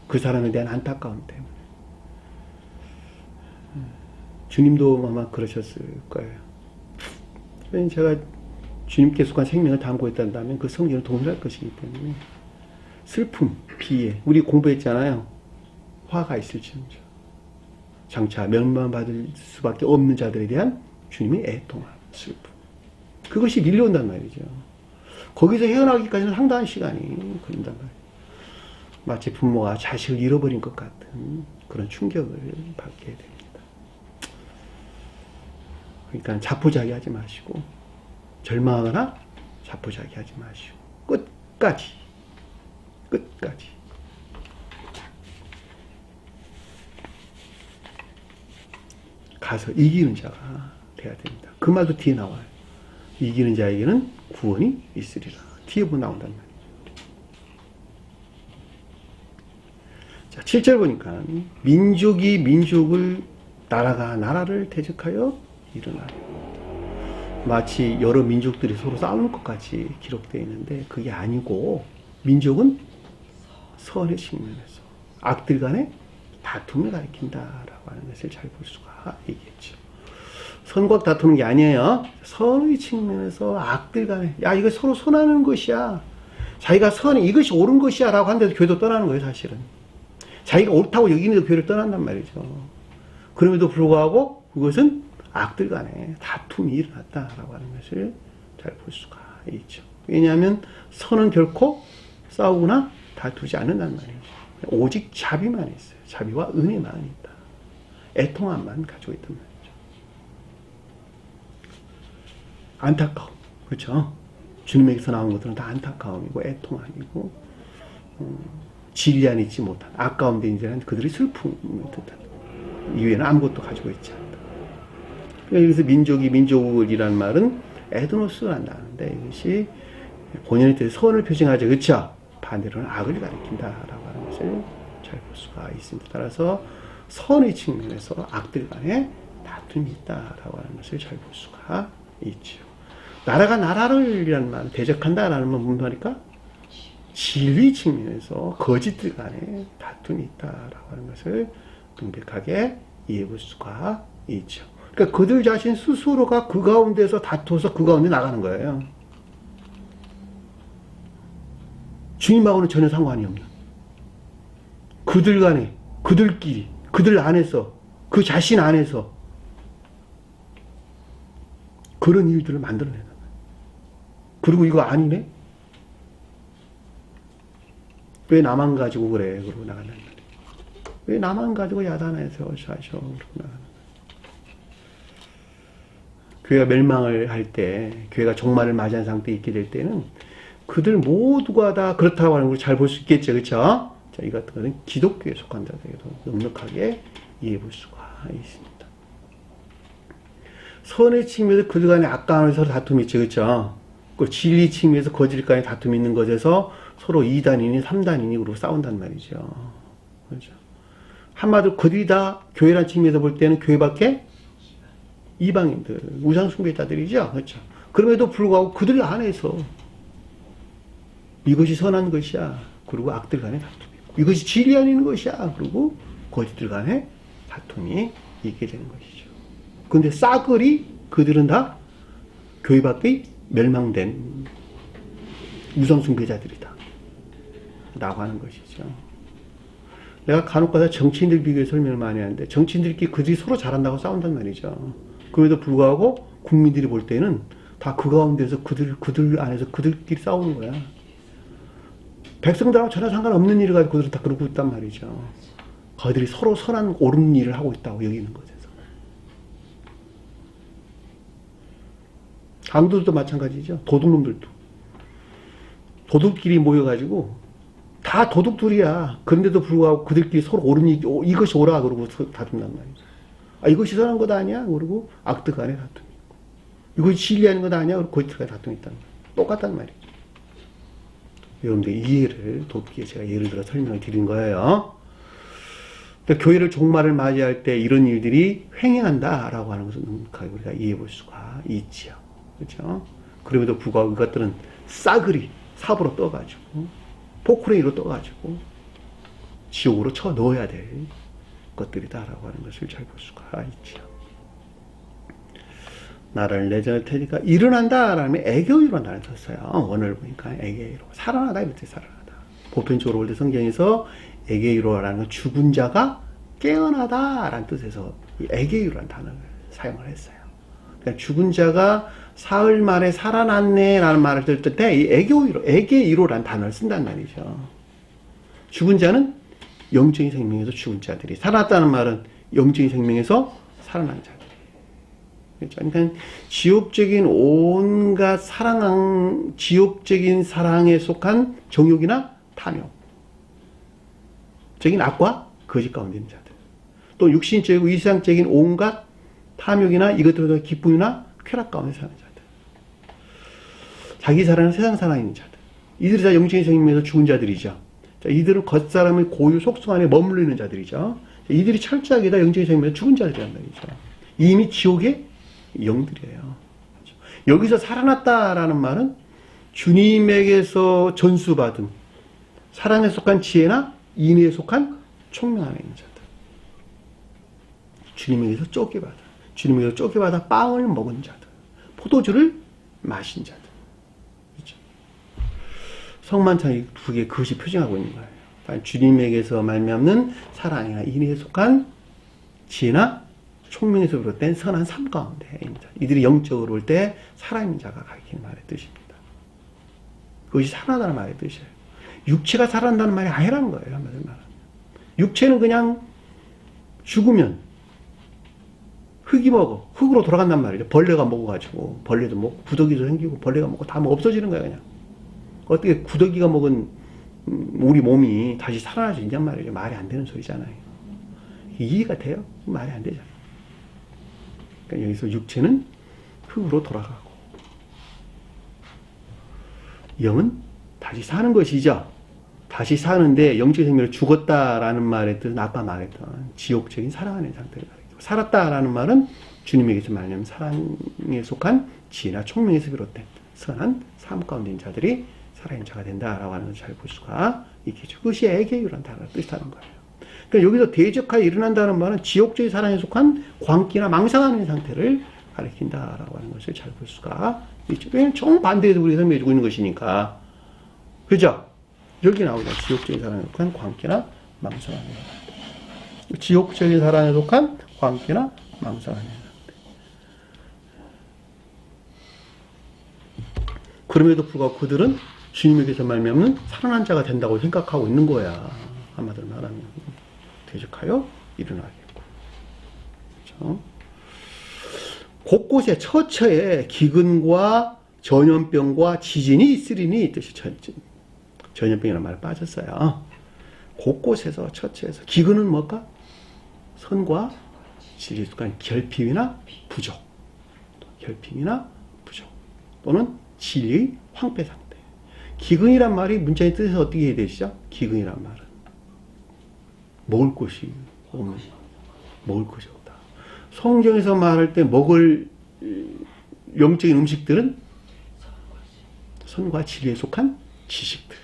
[SPEAKER 1] 그 사람에 대한 안타까움 때문에. 주님도 아마 그러셨을 거예요. 제가 주님께 속한 생명을 담고 있다면 그 성경을 동일할 것이기 때문에 슬픔, 비애, 우리 공부했잖아요. 화가 있을지언정 장차 멸망받을 수밖에 없는 자들에 대한 주님의 애통함, 슬픔, 그것이 밀려온단 말이죠. 거기서 헤어나기까지는 상당한 시간이 걸린단 말이에요. 마치 부모가 자식을 잃어버린 것 같은 그런 충격을 받게 됩니다. 그러니까 자포자기하지 마시고, 절망하거나 자포자기하지 마시고 끝까지 가서 이기는 자가 돼야 됩니다. 그 말도 뒤에 나와요. 이기는 자에게는 구원이 있으리라. 뒤에 보면 나온단 말이에요. 자, 7절 보니까 민족이 민족을, 나라가 나라를 대적하여 일어나. 마치 여러 민족들이 서로 싸우는 것 같이 기록되어 있는데 그게 아니고, 민족은 선의 측면에서 악들 간의 다툼을 가리킨다라고 하는 것을 잘 볼 수가 있겠죠. 선과 다투는 게 아니에요. 선의 측면에서 악들 간에, 야, 이거 서로 선하는 것이야, 자기가 선이 이것이 옳은 것이야 라고 하는데도 교회도 떠나는 거예요. 사실은 자기가 옳다고 여기는데도 교회를 떠난단 말이죠. 그럼에도 불구하고 그것은 악들 간에 다툼이 일어났다라고 하는 것을 잘 볼 수가 있죠. 왜냐하면 선은 결코 싸우거나 다투지 않는단 말이죠. 오직 자비만 있어요. 자비와 은혜만 있다. 애통함만 가지고 있단 말이죠. 안타까움, 그렇죠? 주님에게서 나온 것들은 다 안타까움이고 애통함이고 진리안 잊지 못한 아까운 데인지는 그들이 슬픔을 뜻한다. 이외에는 아무것도 가지고 있지 않다. 그러니까 여기서 민족이란 말은 에드노스란다 하는데 이것이 본연의 뜻의 선을 표징하죠. 그렇죠? 반대로는 악을 가리킨다라고 하는 것을 잘 볼 수가 있습니다. 따라서 선의 측면에서 악들 간에 다툼이 있다라고 하는 것을 잘 볼 수가 있죠. 나라가 나라를이라는 말은 대적한다라는 말 무슨 말일까? 진리 측면에서 거짓들 간에 다툼이 있다라고 하는 것을 명백하게 이해해 볼 수가 있죠. 그러니까 그들 자신 스스로가 그 가운데서 다투어서 그 가운데 나가는 거예요. 주님하고는 전혀 상관이 없는 그들 간에, 그들끼리, 그들 안에서, 그 자신 안에서 그런 일들을 만들어내는 거예요. 그리고 이거 아니네? 왜 나만 가지고 그래? 그러고 나가는 거예요. 왜 나만 가지고 야단에서 어쩌죠? 그러고 나가는 거예요. 교회가 멸망을 할 때, 교회가 종말을 맞이한 상태에 있게 될 때는 그들 모두가 다 그렇다고 하는 걸 잘 볼 수 있겠죠. 그렇죠? 자, 이 같은 것은 기독교에 속한 자들에게도 넉넉하게 이해해 볼 수가 있습니다. 선의 측면에서 그들 간에 악간에 서로 다툼이 있죠. 그렇죠? 그 진리 측면에서 거짓 간에 다툼이 있는 것에서 서로 2단이니 3단이니 그러고 싸운단 말이죠. 그렇죠? 한마디로 그들이 다 교회란 측면에서 볼 때는 교회밖에 이방인들, 우상숭배자들이죠. 그렇죠? 그럼에도 불구하고 그들 안에서 이것이 선한 것이야. 그리고 악들 간에 다툼이 있고 이것이 진리 아닌 것이야. 그리고 거짓들 간에 다툼이 있게 되는 것이죠. 그런데 싸그리 그들은 다 교회 밖에 멸망된 우상숭배자들이다 라고 하는 것이죠. 내가 간혹가다 정치인들 비교해서 설명을 많이 하는데 정치인들끼리 그들이 서로 잘한다고 싸운단 말이죠. 그럼에도 불구하고 국민들이 볼 때는 다 그 가운데서 그들 안에서 그들끼리 싸우는 거야. 백성들하고 전혀 상관없는 일을 가지고 그들은 다 그러고 있단 말이죠. 그들이 서로 선한 옳은 일을 하고 있다고 여기는 것에서. 강도들도 마찬가지죠. 도둑놈들도. 도둑끼리 모여가지고 다 도둑들이야. 그런데도 불구하고 그들끼리 서로 옳은 일, 이것이 옳아 그러고 다툰단 말이죠. 아, 이것이 선한 것 아니야? 그러고 악들 간에 다툼이 있고. 이것이 진리하는 것 아니야? 그리고 거짓들 간에 다툼이 있다는 거예요. 똑같단 말이죠. 여러분들 이해를 돕기 위해 제가 예를 들어 설명을 드린 거예요. 그러니까 교회를 종말을 맞이할 때 이런 일들이 횡행한다라고 하는 것을 우리가 이해해 볼 수가 있지요. 그렇죠? 그럼에도 불구하고 이것들은 싸그리 삽으로 떠가지고 포크레인으로 떠가지고 지옥으로 쳐 넣어야 될 것들이다라고 하는 것을 잘 볼 수가 있지요. 나라를 내전할 테니까 일어난다라는 애교이로라는 단어를 썼어요. 원어를 보니까 애교이로 살아나다 이렇게 살아나다. 보편적으로 올 때 성경에서 애교이로라는 건 죽은 자가 깨어나다라는 뜻에서 이 애교이로라는 단어를 사용을 했어요. 그러니까 죽은 자가 사흘 만에 살아났네라는 말을 들을 때 이 애교이로라는 단어를 쓴단 말이죠. 죽은 자는 영적인 생명에서 죽은 자들이, 살아났다는 말은 영적인 생명에서 살아난 자들. 그러니까 지옥적인 온갖 지옥적인 사랑에 속한 정욕이나 탐욕, 적인 악과 거짓 가운데 있는 자들, 또 육신적이고 이상적인 온갖 탐욕이나 이것들과 기쁨이나 쾌락 가운데 사는 자들, 자기 사랑은 세상 사랑이 있는 자들, 이들이 다 영적인 생명에서 죽은 자들이죠. 자, 이들은 겉사람의 고유 속성 안에 머물러 있는 자들이죠. 자, 이들이 철저하게 다 영적인 생명에서 죽은 자들이란 말이죠. 이미 지옥의 영들이에요. 그렇죠? 여기서 살아났다라는 말은 주님에게서 전수받은 사랑에 속한 지혜나 인애에 속한 총명 안에 있는 자들, 주님에게서 쫓겨받아, 주님에게서 쫓겨받아 빵을 먹은 자들, 포도주를 마신 자들. 그렇죠? 성만찬 두 개 그것이 표징하고 있는 거예요. 주님에게서 말미암는 사랑이나 인애에 속한 지혜나 총명에서 비롯된 선한 삶 가운데 있는 자. 이들이 영적으로 볼 때 살아있는 자가 가리키는 말의 뜻입니다. 그것이 살아나는 말의 뜻이에요. 육체가 살아난다는 말이 아니라는 거예요. 한마디로 말하면. 육체는 그냥 죽으면 흙이 먹어. 흙으로 돌아간단 말이죠. 벌레가 먹어가지고. 벌레도 먹고, 구더기도 생기고, 벌레가 먹고, 다 뭐 없어지는 거야, 그냥. 어떻게 구더기가 먹은 우리 몸이 다시 살아날 수 있냔 말이죠. 말이 안 되는 소리잖아요. 이해가 돼요? 말이 안 되잖아요. 그러니까 여기서 육체는 흙으로 돌아가고, 영은 다시 사는 것이죠. 다시 사는데 영적인 생명을 죽었다라는 말의 뜻은 아까 말했던 지옥적인 사랑하는 상태를 가리키고, 살았다라는 말은 주님에게서 말하면 사랑에 속한 지혜나 총명에서 비롯된 선한 삶 가운데 있는 자들이 살아있는 자가 된다라고 하는 것을 잘 볼 수가 있겠죠. 그것이 애계유라는 단어를 뜻하는 거예요. 그러니까 여기서 대적하여 일어난다는 말은 지옥적인 사랑에 속한 광기나 망상하는 상태를 가리킨다라고 하는 것을 잘 볼 수가 있죠. 왜냐하면 정반대에서 우리가 설명해주고 있는 것이니까. 그죠? 여기 나오죠. 지옥적인 사랑에 속한 광기나 망상하는 상태. 지옥적인 사랑에 속한 광기나 망상하는 상태. 그럼에도 불구하고 그들은 주님에게서 말미암는 살아난 자가 된다고 생각하고 있는 거야. 한마디로 말하면 대적하여 일어나겠고. 그렇죠? 곳곳에 처처에 기근과 전염병과 지진이 있으리니 이 뜻이 전염병이라는 말에 빠졌어요. 곳곳에서 처처에서 기근은 뭘까? 선과 진리에 속한 결핍이나 부족, 결핍이나 부족 또는 진리의 황폐 상태. 기근이란 말이 문자의 뜻에서 어떻게 해야 되시죠? 기근이란 말은 먹을 것이 없는, 먹을 것이 없다. 성경에서 말할 때 먹을 영적인 음식들은 선과 진리에 속한 지식들,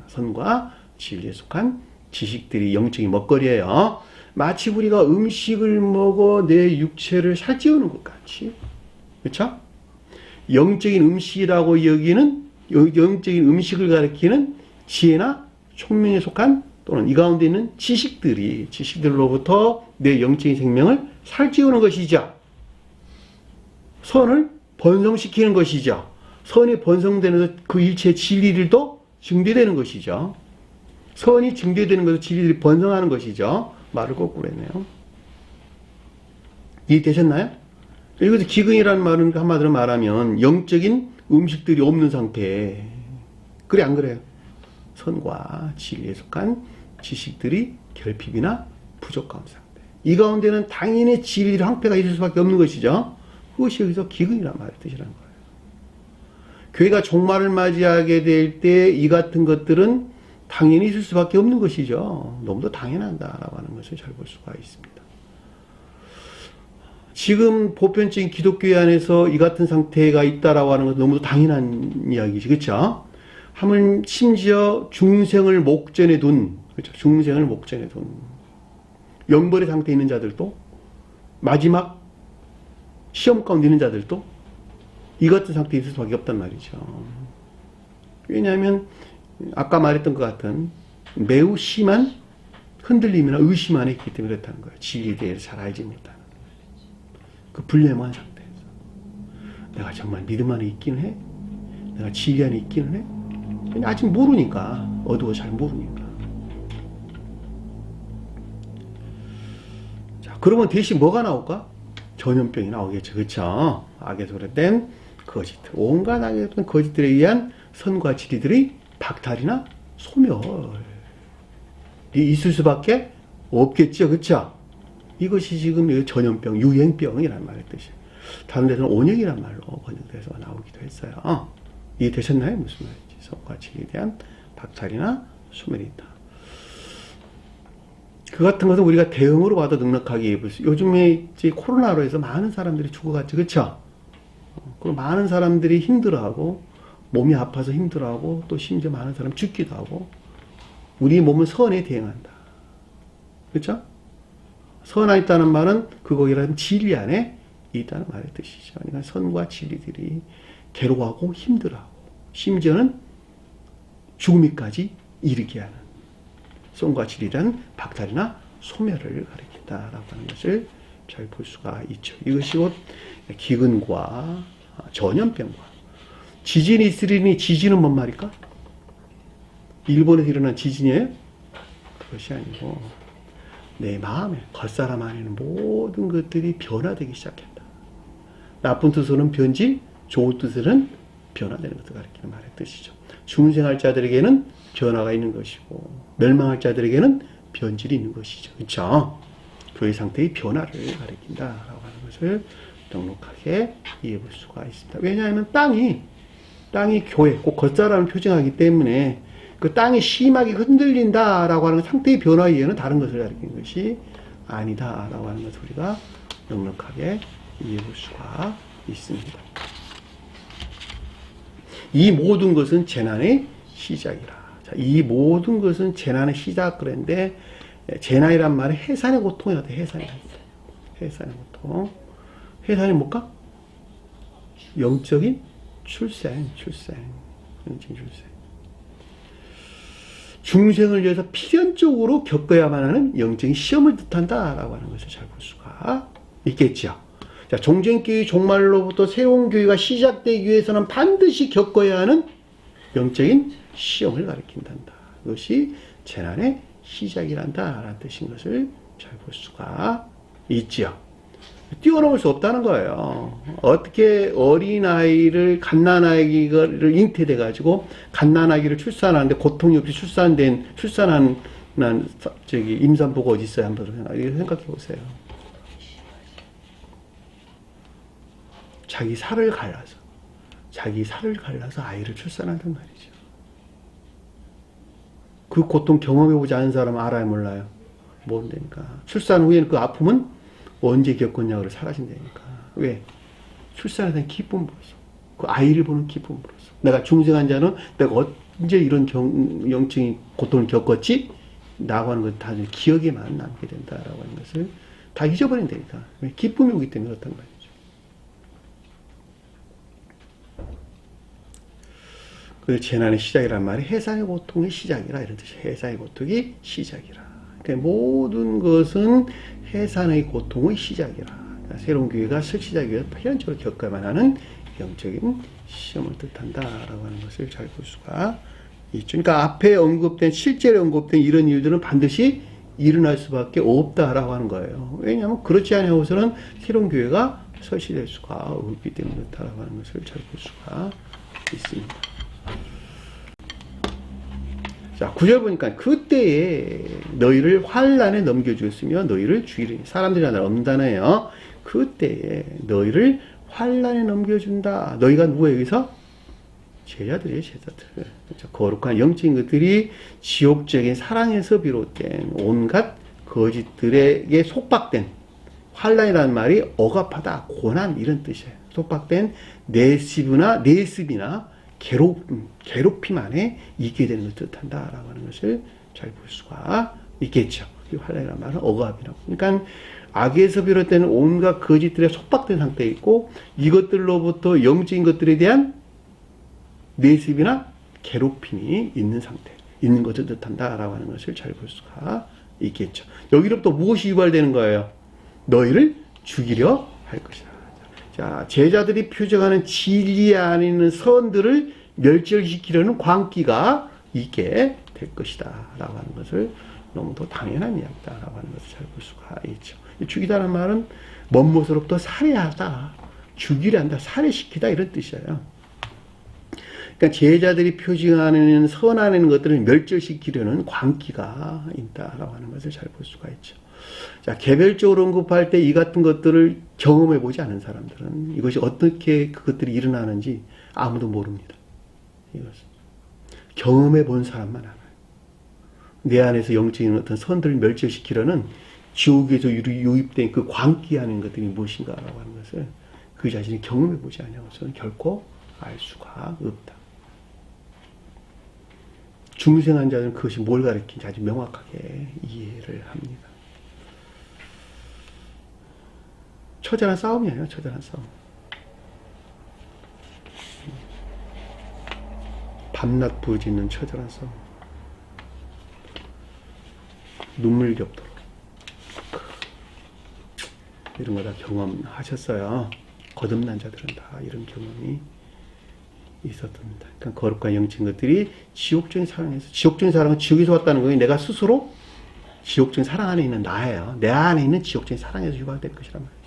[SPEAKER 1] 선과 진리에 속한 지식들이 영적인 먹거리예요. 마치 우리가 음식을 먹어 내 육체를 살찌우는 것 같이, 그렇죠? 영적인 음식이라고 여기는 영적인 음식을 가리키는 지혜나 총명에 속한 또는 이 가운데 있는 지식들로부터 내 영적인 생명을 살찌우는 것이죠. 선을 번성시키는 것이죠. 선이 번성되면서 그 일체의 진리들도 증대되는 것이죠. 선이 증대되는 것은 진리들이 번성하는 것이죠. 말을 거꾸로 했네요. 이해되셨나요? 여기서 기근이라는 말은 한마디로 말하면 영적인 음식들이 없는 상태. 그래 안 그래요? 선과 진리에 속한 지식들이 결핍이나 부족한 상태. 이 가운데는 당연히 진리 황폐가 있을 수밖에 없는 것이죠. 그것이 여기서 기근이라는 말의 뜻이라는 거예요. 교회가 종말을 맞이하게 될 때 이 같은 것들은 당연히 있을 수밖에 없는 것이죠. 너무도 당연하다라고 하는 것을 잘 볼 수가 있습니다. 지금 보편적인 기독교회 안에서 이 같은 상태가 있다라고 하는 것은 너무도 당연한 이야기지, 그렇죠? 하물 심지어 중생을 목전에 둔, 그렇죠? 중생을 목전에 둔 영벌의 상태에 있는 자들도, 마지막 시험 가운데 있는 자들도 이 같은 상태에 있을 수밖에 없단 말이죠. 왜냐하면 아까 말했던 것 같은 매우 심한 흔들림이나 의심 안에 있기 때문에 그렇다는 거예요. 진리에 대해서 잘 알지 못하는 그 불례한 상태에서 내가 정말 믿음 안에 있기는 해? 내가 진리 안에 있기는 해? 아직 모르니까, 어두워 잘 모르니까. 자, 그러면 대신 뭐가 나올까? 전염병이 나오겠죠. 그렇죠? 악에서 비롯된 거짓, 온갖 악에서 비롯된 거짓들에 의한 선과 진리들의 박탈이나 소멸이 있을 수밖에 없겠죠. 그렇죠? 이것이 지금 전염병, 유행병이라는 말의 뜻이에요. 다른 데서는 온역이라는 말로 번역돼서 나오기도 했어요. 이해되셨나요? 무슨 말인지. 선과 진리에 대한 박탈이나 소멸이 있다. 그 같은 것은 우리가 대응으로 봐도 넉넉하게 입을 수. 요즘에 이제 코로나로 해서 많은 사람들이 죽어갔죠. 그렇죠? 그리고 많은 사람들이 힘들어하고, 몸이 아파서 힘들어하고, 또 심지어 많은 사람이 죽기도 하고, 우리 몸은 선에 대응한다. 그렇죠? 선에 있다는 말은 그거기라는 진리 안에 있다는 말의 뜻이죠. 그러니까 선과 진리들이 괴로워하고 힘들어하고, 심지어는 죽음이까지 이르게 하는 선과 진리란 박탈이나 소멸을 가리킨다라고 하는 것을 잘 볼 수가 있죠. 이것이 곧 기근과 전염병과 지진이 있으리니, 지진은 뭔 말일까? 일본에서 일어난 지진이에요? 그것이 아니고 내 마음에 겉사람 안에는 모든 것들이 변화되기 시작한다. 나쁜 뜻으로는 변질, 좋은 뜻으로는 변화되는 것을 가리키는 말의 뜻이죠. 중생할 자들에게는 변화가 있는 것이고 멸망할 자들에게는 변질이 있는 것이죠. 그렇죠? 교회 상태의 변화를 가리킨다라고 하는 것을 넉넉하게 이해해 볼 수가 있습니다. 왜냐하면 땅이 교회, 꼭 겉사람을 표징하기 때문에 그 땅이 심하게 흔들린다라고 하는 상태의 변화 이외에는 다른 것을 가리키는 것이 아니다라고 하는 것을 우리가 넉넉하게 이해해 볼 수가 있습니다. 이 모든 것은 재난의 시작이라. 자, 이 모든 것은 재난의 시작 그랬는데 재난이란 말은 해산의 고통이다. 해산의 고통. 해산이 뭘까? 영적인 출생. 영적인 출생. 중생을 위해서 필연적으로 겪어야만 하는 영적인 시험을 뜻한다라고 하는 것을 잘 볼 수가 있겠죠. 자, 종전교회 종말로부터 새로운 교회가 시작되기 위해서는 반드시 겪어야 하는 영적인 시험을 가리킨단다. 그것이 재난의 시작이란다라는 뜻인 것을 잘 볼 수가 있죠. 뛰어넘을 수 없다는 거예요. 어떻게 어린아이를, 갓난아기를 잉태돼가지고, 갓난아기를 출산하는데 고통이 없이 출산한, 임산부가 어디 있어요? 한번 생각해 보세요. 자기 살을 갈라서 아이를 출산한단 말이죠. 그 고통 경험해보지 않은 사람은 알아요, 몰라요? 모른다니까. 출산 후에는 그 아픔은 언제 겪었냐고 사라진다니까. 왜? 출산에 대한 기쁨으로써. 그 아이를 보는 기쁨으로써. 내가 중생한 자는 내가 언제 이런 영적인 고통을 겪었지? 라고 하는 건 다 기억에만 남게 된다라고 하는 것을 다 잊어버린다니까. 왜? 기쁨이 오기 때문에 그렇단 말이죠. 그 재난의 시작이란 말이 해산의 고통의 시작이라 이런 뜻이에요. 해산의 고통이 시작이라. 그러니까 모든 것은 해산의 고통의 시작이라. 그러니까 새로운 교회가 설치자기 위해서 필연적으로 겪어야만 하는 영적인 시험을 뜻한다라고 하는 것을 잘 볼 수가 있죠. 그러니까 앞에 실제로 언급된 이런 일들은 반드시 일어날 수밖에 없다라고 하는 거예요. 왜냐하면 그렇지 않고서는 새로운 교회가 설치될 수가 없기 때문에 그렇다라고 하는 것을 잘 볼 수가 있습니다. 자, 9절 보니까 그때에 너희를 환난에 넘겨주었으며 너희를 죽이리니. 사람들이 하나 없다네요. 그때에 너희를 환난에 넘겨준다. 너희가 누구예요? 여기서? 제자들이에요. 제자들. 그렇죠. 거룩한 영적인 것들이 지옥적인 사랑에서 비롯된 온갖 거짓들에게 속박된, 환난이라는 말이 억압하다, 고난 이런 뜻이에요. 속박된 내습이나 괴롭힘 안에 있게 되는 것을 뜻한다라고 하는 것을 잘 볼 수가 있겠죠. 이 환난이라는 말은 억압이라고. 그러니까 악에서 비롯되는 온갖 거짓들에 속박된 상태에 있고 이것들로부터 영적인 것들에 대한 내습이나 괴롭힘이 있는 상태, 있는 것을 뜻한다라고 하는 것을 잘 볼 수가 있겠죠. 여기로부터 무엇이 유발되는 거예요? 너희를 죽이려 할 것이다. 자, 제자들이 표정하는 진리 안에 있는 선들을 멸절시키려는 광기가 있게 될 것이다 라고 하는 것을 너무도 당연한 이야기다 라고 하는 것을 잘 볼 수가 있죠. 죽이다는 말은 먼 모습으로부터 살해하다, 죽이려 한다, 살해시키다 이런 뜻이에요. 그러니까 제자들이 표징하는 선 안에 있는 것들을 멸절시키려는 광기가 있다라고 하는 것을 잘 볼 수가 있죠. 자, 개별적으로 언급할 때 이 같은 것들을 경험해 보지 않은 사람들은 이것이 어떻게 그것들이 일어나는지 아무도 모릅니다. 이것은 경험해 본 사람만 알아요. 내 안에서 영적인 어떤 선들을 멸절시키려는 지옥에서 유입된 그 광기 하는 것들이 무엇인가라고 하는 것을 그 자신이 경험해 보지 않으면서는 결코 알 수가 없다. 중생한 자는 그것이 뭘 가리키는지 아주 명확하게 이해를 합니다. 처절한 싸움이에요. 처절한 싸움. 밤낮 부어지는 처절한 싸움. 눈물 겹도록. 이런 거 다 경험하셨어요. 거듭난 자들은 다 이런 경험이 있었답니다. 그러니까 거룩한 영적인 것들이 지옥적인 사랑에서, 지옥적인 사랑은 지옥에서 왔다는 거예요. 내가 스스로 지옥적인 사랑 안에 있는 나예요. 내 안에 있는 지옥적인 사랑에서 유발될 것이란 말이죠.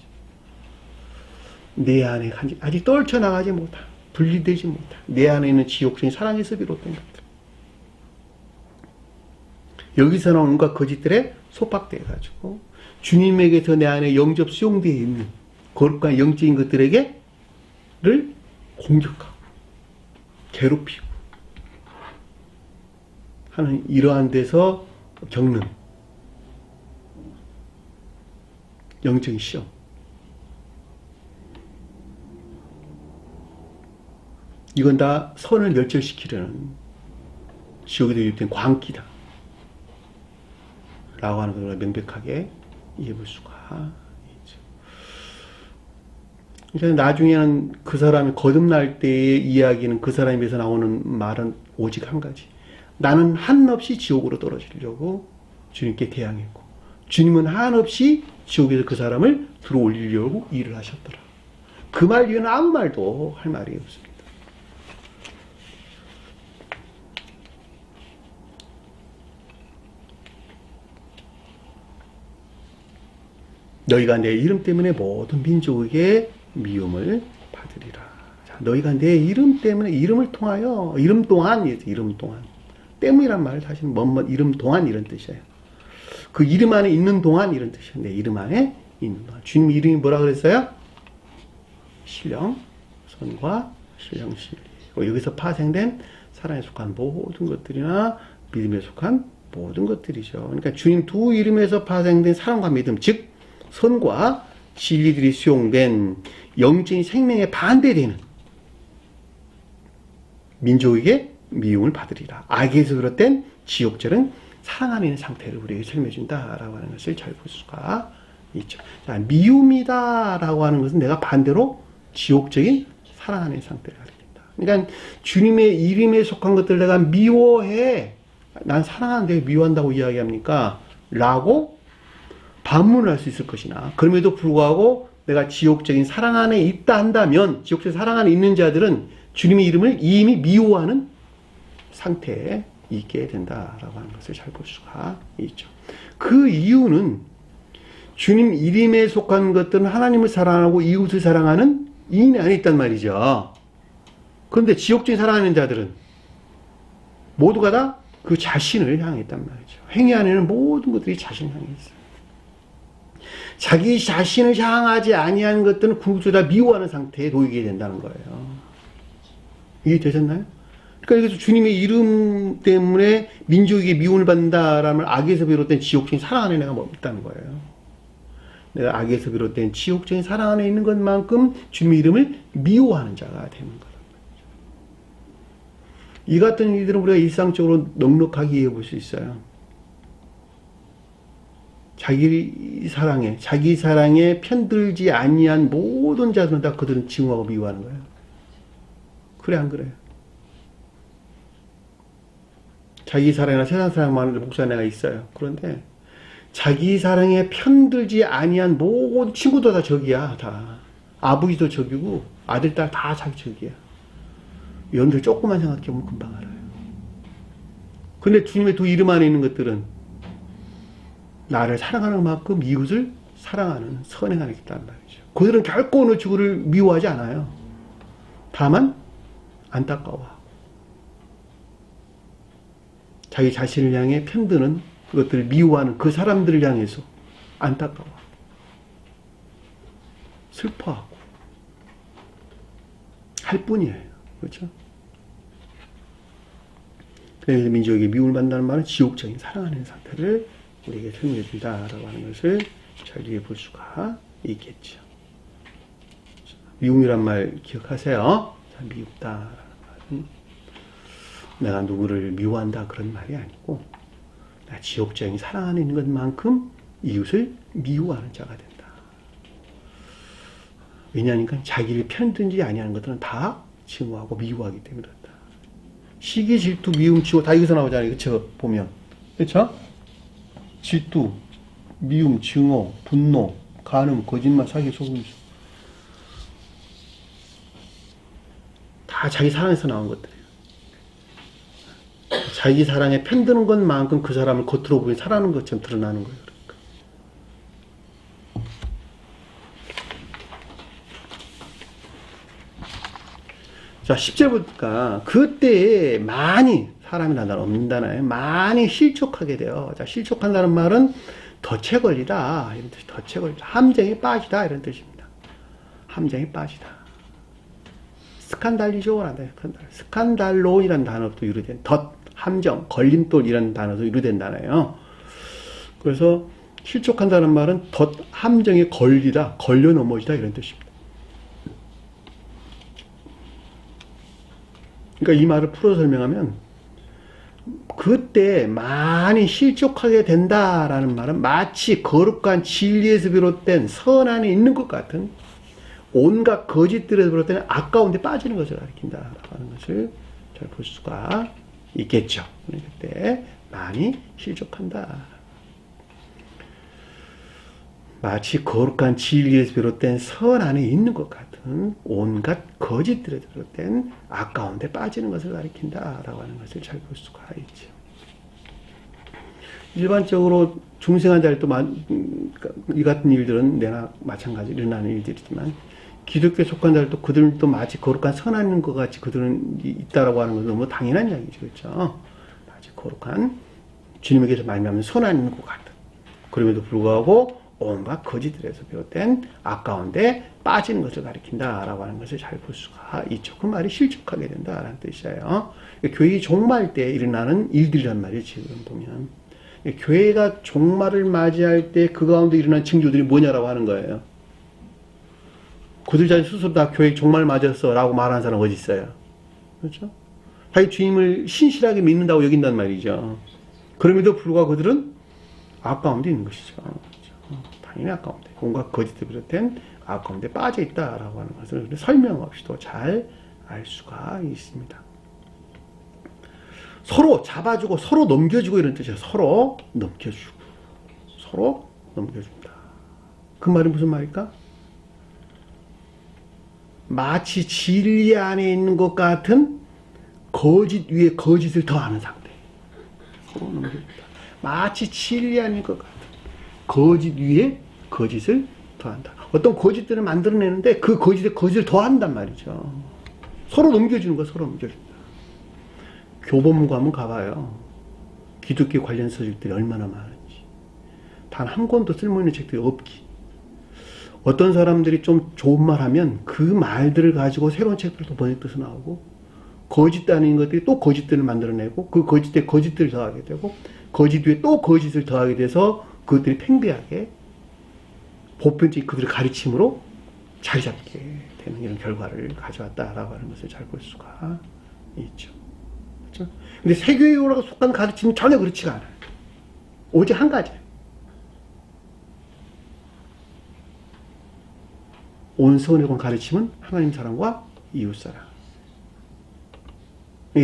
[SPEAKER 1] 내 안에 아직 떨쳐나가지 못한, 분리되지 못한 내 안에 있는 지옥적인 사랑에서 비롯된 것들. 여기서 나오는 온갖 거짓들에 속박돼가지고 주님에게서 내 안에 영접 수용되어 있는 거룩한 영적인 것들에게를 공격하고 괴롭히고 하는 이러한 데서 겪는 영적인 시험. 이건 다 선을 멸절시키려는 지옥에도 유입된 광기다 라고 하는 것을 명백하게 이해볼 수가 있죠. 그러니까 나중에는 그 사람이 거듭날 때의 이야기는 그 사람에 비해서 나오는 말은 오직 한 가지. 나는 한없이 지옥으로 떨어지려고 주님께 대항했고 주님은 한없이 지옥에서 그 사람을 들어올리려고 일을 하셨더라. 그 말 이외에는 아무 말도 할 말이 없습니다. 너희가 내 이름 때문에 모든 민족에게 미움을 받으리라. 자, 너희가 내 이름 때문에, 이름을 통하여, 이름 동안, 이름 동안. 때문이란 말을 사실은 이름 동안 이런 뜻이에요. 그 이름 안에 있는 동안 이런 뜻이에요. 내 이름 안에 있는 동안. 주님 이름이 뭐라 그랬어요? 신령, 선과 신령, 진리. 여기서 파생된 사랑에 속한 모든 것들이나 믿음에 속한 모든 것들이죠. 그러니까 주님 두 이름에서 파생된 사랑과 믿음, 즉 선과 진리들이 수용된 영적인 생명에 반대되는 민족에게 미움을 받으리라. 악에서 비롯된 지옥절은 사랑 안에 있는 상태를 우리에게 설명해 준다라고 하는 것을 잘 볼 수가 있죠. 자, 미움이다라고 하는 것은 내가 반대로 지옥적인 사랑 안에 있는 상태를 가리킨다. 그러니까 주님의 이름에 속한 것들을 내가 미워해. 난 사랑하는데 미워한다고 이야기합니까? 라고 반문을 할 수 있을 것이나, 그럼에도 불구하고 내가 지옥적인 사랑 안에 있다 한다면, 지옥적인 사랑 안에 있는 자들은 주님의 이름을 이미 미워하는 상태에 있게 된다라고 하는 것을 잘 볼 수가 있죠. 그 이유는 주님 이름에 속한 것들은 하나님을 사랑하고 이웃을 사랑하는 이인 안에 있단 말이죠. 그런데 지옥적인 사랑하는 자들은 모두가 다 그 자신을 향해 있단 말이죠. 행위 안에는 모든 것들이 자신을 향해 있어요. 자기 자신을 향하지 아니한 것들은 궁극적으로 다 미워하는 상태에 놓이게 된다는 거예요. 이해 되셨나요? 그러니까 여기서 주님의 이름 때문에 민족에게 미움을 받는다라는 악에서 비롯된 지옥적인 사랑 안에 내가 있다는 거예요. 내가 악에서 비롯된 지옥적인 사랑 안에 있는 것만큼 주님의 이름을 미워하는 자가 되는 거다. 이 같은 일들은 우리가 일상적으로 넉넉하게 이해해 볼 수 있어요. 자기 사랑에 편들지 아니한 모든 자들은 다 그들은 증오하고 미워하는 거예요. 그래 안 그래요? 자기 사랑이나 세상 사랑만으로 목사님 내가 있어요. 그런데 자기 사랑에 편들지 아니한 모든 친구도 다 적이야. 다 아버지도 적이고 아들 딸 다 자기 적이야. 여러분들 조금만 생각해보면 금방 알아요. 근데 주님의 두 이름 안에 있는 것들은 나를 사랑하는 만큼 이웃을 사랑하는 선행 안에 있다는 말이죠. 그들은 결코 어느 누구를 미워하지 않아요. 다만 안타까워하고 자기 자신을 향해 편드는 그것들을 미워하는 그 사람들을 향해서 안타까워하고 슬퍼하고 할 뿐이에요. 그렇죠? 그래서 민족에게 미움을 받는다는 말은 지옥적인 사랑하는 상태를 우리에게 설명해 준다라고 하는 것을 잘 이해해 볼 수가 있겠죠. 미움이란 말 기억하세요. 미움다라는 말은 내가 누구를 미워한다 그런 말이 아니고 내가 지옥적인 사랑 안에 있는 것만큼 이웃을 미워하는 자가 된다. 왜냐하니까 자기를 편든지 아니하는 것들은 다 증오하고 미워하기 때문에 그렇다. 시기, 질투, 미움, 증오 다 여기서 나오잖아요. 그쵸? 보면. 그쵸? 질투, 미움, 증오, 분노, 간음, 거짓말, 사기, 속임수 다 자기 사랑에서 나온 것들이에요. 자기 사랑에 편드는 것만큼 그 사람을 겉으로 보기 사랑하는 것처럼 드러나는 거예요. 그러니까. 자, 10절 보니까 그때에 많이 사람이 나날 없는다나요? 많이 실족하게 돼요. 자, 실족한다는 말은 덫에 걸리다 이런 뜻이, 덫에 걸리다, 함정에 빠지다 이런 뜻입니다. 함정에 빠지다. 스칸달리조라는 스칸달론이라는 단어도 유래된 덫, 함정, 걸림돌 이라는 단어도 유래된다나요. 그래서 실족한다는 말은 덫, 함정에 걸리다, 걸려 넘어지다 이런 뜻입니다. 그러니까 이 말을 풀어 설명하면 그때 많이 실족하게 된다라는 말은 마치 거룩한 진리에서 비롯된 선안에 있는 것 같은 온갖 거짓들에서 비롯된 아까운 데 빠지는 것을 가리킨다라고 하는 것을 잘 볼 수가 있겠죠. 그때 많이 실족한다. 마치 거룩한 진리에서 비롯된 선 안에 있는 것 같은 온갖 거짓들에서 비롯된 아까운 데 빠지는 것을 가리킨다라고 하는 것을 잘 볼 수가 있죠. 일반적으로 중생한 자들도 이 같은 일들은 내나 마찬가지로 일어나는 일들이지만 기독교에 속한 자들도 그들도 마치 거룩한 선한 것 같이 그들은 있다라고 하는 것은 너무 당연한 이야기죠. 그렇죠? 마치 거룩한 주님에게서 말미암는 선한 것 같은, 그럼에도 불구하고 온갖 거짓들에서 비롯된 아까운데 빠지는 것을 가리킨다라고 하는 것을 잘 볼 수가 있죠. 그 말이 실족하게 된다라는 뜻이에요. 교회 종말 때 일어나는 일들이란 말이에요. 지금 보면 교회가 종말을 맞이할 때 그 가운데 일어난 징조들이 뭐냐라고 하는 거예요. 그들 자신 스스로 다 교회 종말 맞았어 라고 말하는 사람 어디 있어요? 그렇죠? 자기 주님을 신실하게 믿는다고 여긴단 말이죠. 그럼에도 불구하고 그들은 아까운 데 있는 것이죠. 그렇죠? 당연히 아까운 데, 온갖 거짓을 비롯된 아까운 데 빠져 있다라고 하는 것을 설명 없이도 잘 알 수가 있습니다. 서로 잡아주고 서로 넘겨주고 이런 뜻이에요. 서로 넘겨주고 서로 넘겨준다. 그 말이 무슨 말일까? 마치 진리 안에 있는 것 같은 거짓 위에 거짓을 더하는 상태. 서로 넘겨준다. 마치 진리 안에 있는 것 같은 거짓 위에 거짓을 더한다. 어떤 거짓들을 만들어내는데 그 거짓에 거짓을 더한단 말이죠. 서로 넘겨주는 거, 서로 넘겨준다. 교보문고 한번 가봐요. 기독교 관련 서적들이 얼마나 많은지. 단 한 권도 쓸모있는 책들이 없기. 어떤 사람들이 좀 좋은 말 하면 그 말들을 가지고 새로운 책들도 번역돼서 나오고, 거짓 아닌 것들이 또 거짓들을 만들어내고, 그 거짓에 거짓들을 더하게 되고, 거짓 위에 또 거짓을 더하게 돼서 그것들이 팽배하게 보편적인 그들의 가르침으로 자리 잡게 되는 이런 결과를 가져왔다라고 하는 것을 잘 볼 수가 있죠. 그렇죠? 근데 세계교회라고 속한 가르침은 전혀 그렇지가 않아요. 오직 한 가지예요. 온성에 관한 가르침은 하나님 사랑과 이웃 사랑에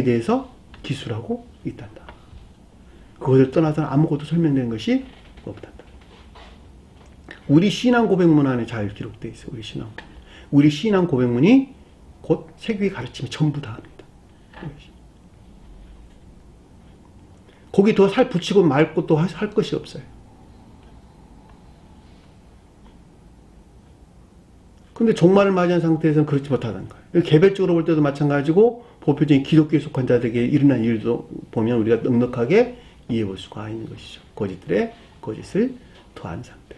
[SPEAKER 1] 대해서 기술하고 있단다. 그것을 떠나서는 아무것도 설명된 것이 없단다. 우리 신앙 고백문 안에 잘 기록되어 있어요. 우리 신앙 고백문이 곧 세계의 가르침이 전부 다 합니다. 거기 더 살 붙이고 말고 또 할 것이 없어요. 근데 종말을 맞이한 상태에서는 그렇지 못하다는 거예요. 개별적으로 볼 때도 마찬가지고 보편적인 기독교에 속한 자들에게 일어난 일도 보면 우리가 넉넉하게 이해해 볼 수가 있는 것이죠. 거짓들의 거짓을 더한 상태.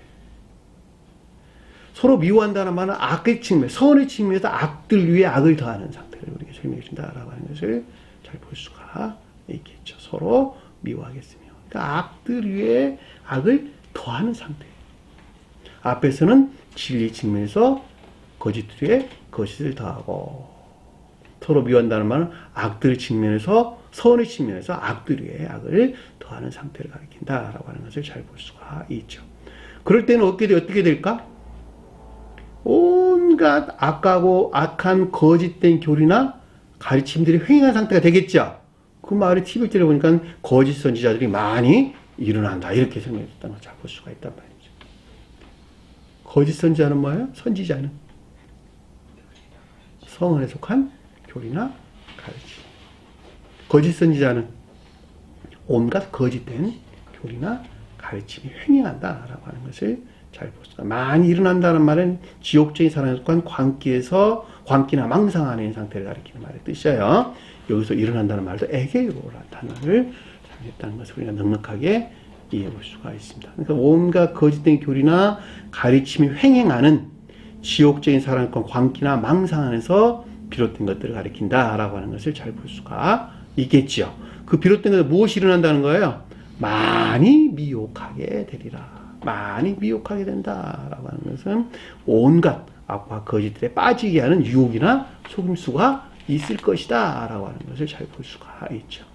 [SPEAKER 1] 서로 미워한다는 말은 악의 측면, 선의 측면에서 악들 위에 악을 더하는 상태를 우리에게 설명해 준다라고 하는 것을 잘 볼 수가 있겠죠. 서로 미워하겠으며. 그러니까 악들 위에 악을 더하는 상태. 앞에서는 진리 측면에서 거짓들 위에 거짓을 더하고, 서로 미워한다는 말은 악들 측면에서, 선의 측면에서 악들 위에 악을 더하는 상태를 가리킨다라고 하는 것을 잘 볼 수가 있죠. 그럴 때는 어떻게 될까? 온갖 악하고 악한 거짓된 교리나 가르침들이 횡행한 상태가 되겠죠. 그 말이 11절에 보니까 거짓 선지자들이 많이 일어난다. 이렇게 설명했다는 걸 잘 볼 수가 있단 말이죠. 거짓 선지자는 뭐예요? 선지자는 성언에 속한 교리나 가르침. 거짓 선지자는 온갖 거짓된 교리나 가르침이 횡행한다라고 하는 것을 잘 보시다. 많이 일어난다는 말은 지옥적인 사랑에 속한 광기나 망상 안에 있는 상태를 가리키는 말의 뜻이에요. 여기서 일어난다는 말도 에게로라는 단어를 사용했다는 것을 우리가 넉넉하게 이해해 볼 수가 있습니다. 그러니까 온갖 거짓된 교리나 가르침이 횡행하는 지옥적인 사랑에 속한 광기나 망상 안에서 비롯된 것들을 가리킨다라고 하는 것을 잘 볼 수가 있겠지요. 그 비롯된 것은 무엇이 일어난다는 거예요? 많이 미혹하게 되리라. 많이 미혹하게 된다라고 하는 것은 온갖 악과 거짓들에 빠지게 하는 유혹이나 속임수가 있을 것이다 라고 하는 것을 잘 볼 수가 있죠.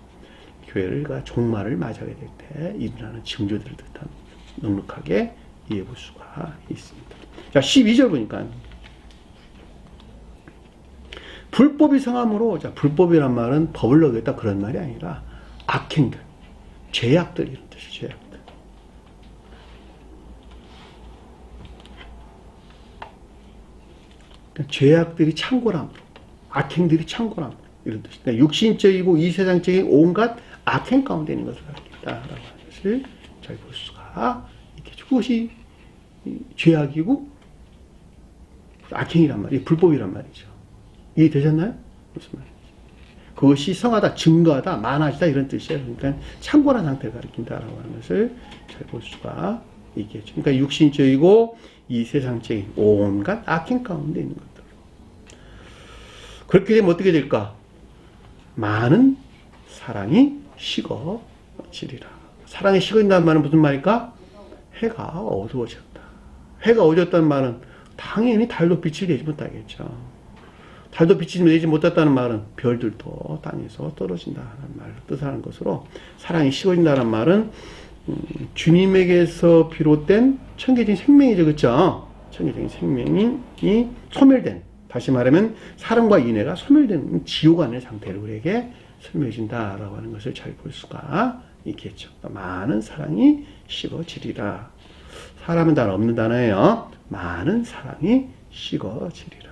[SPEAKER 1] 교회가 종말을 맞이하게 될 때 일어나는 징조들을 뜻한 넉넉하게 이해해 볼 수가 있습니다. 자, 12절 보니까 불법이 성함으로, 자, 불법이란 말은 법을 어겼다 그런 말이 아니라 악행들, 죄악들 이런 뜻이죠. 죄악들. 죄악들이 창궐함으로, 악행들이 창궐함으로 이런 뜻입니다. 그러니까 육신적이고 이 세상적인 온갖 악행 가운데 있는 것을 가리킨다라고 하는 것을 잘 볼 수가 있겠죠. 그것이 죄악이고 악행이란 말이 불법이란 말이죠. 이해되셨나요? 무슨 말인지. 그것이 성하다, 증거하다, 많아지다 이런 뜻이에요. 그러니까 창궐한 상태를 가리킨다라고 하는 것을 잘 볼 수가 있겠죠. 그러니까 육신적이고 이 세상적인 온갖 악행 가운데 있는 것들. 그렇게 되면 어떻게 될까? 많은 사랑이 식어지리라. 사랑이 식어진다는 말은 무슨 말일까? 해가 어두워졌다. 해가 어두워졌다는 말은 당연히 달도 빛을 내지 못하겠죠. 달도 빛을 내지 못했다는 말은 별들도 땅에서 떨어진다는 말을 뜻하는 것으로 사랑이 식어진다는 말은 주님에게서 비롯된 천계적인 생명이죠. 그렇죠? 천계적인 생명이 소멸된, 다시 말하면 사랑과 인애가 소멸된 지옥 안의 상태를 우리에게 설명해 준다라고 하는 것을 잘 볼 수가 있겠죠. 많은 사랑이 식어지리라. 사람은 단어 없는 단어예요. 많은 사랑이 식어지리라.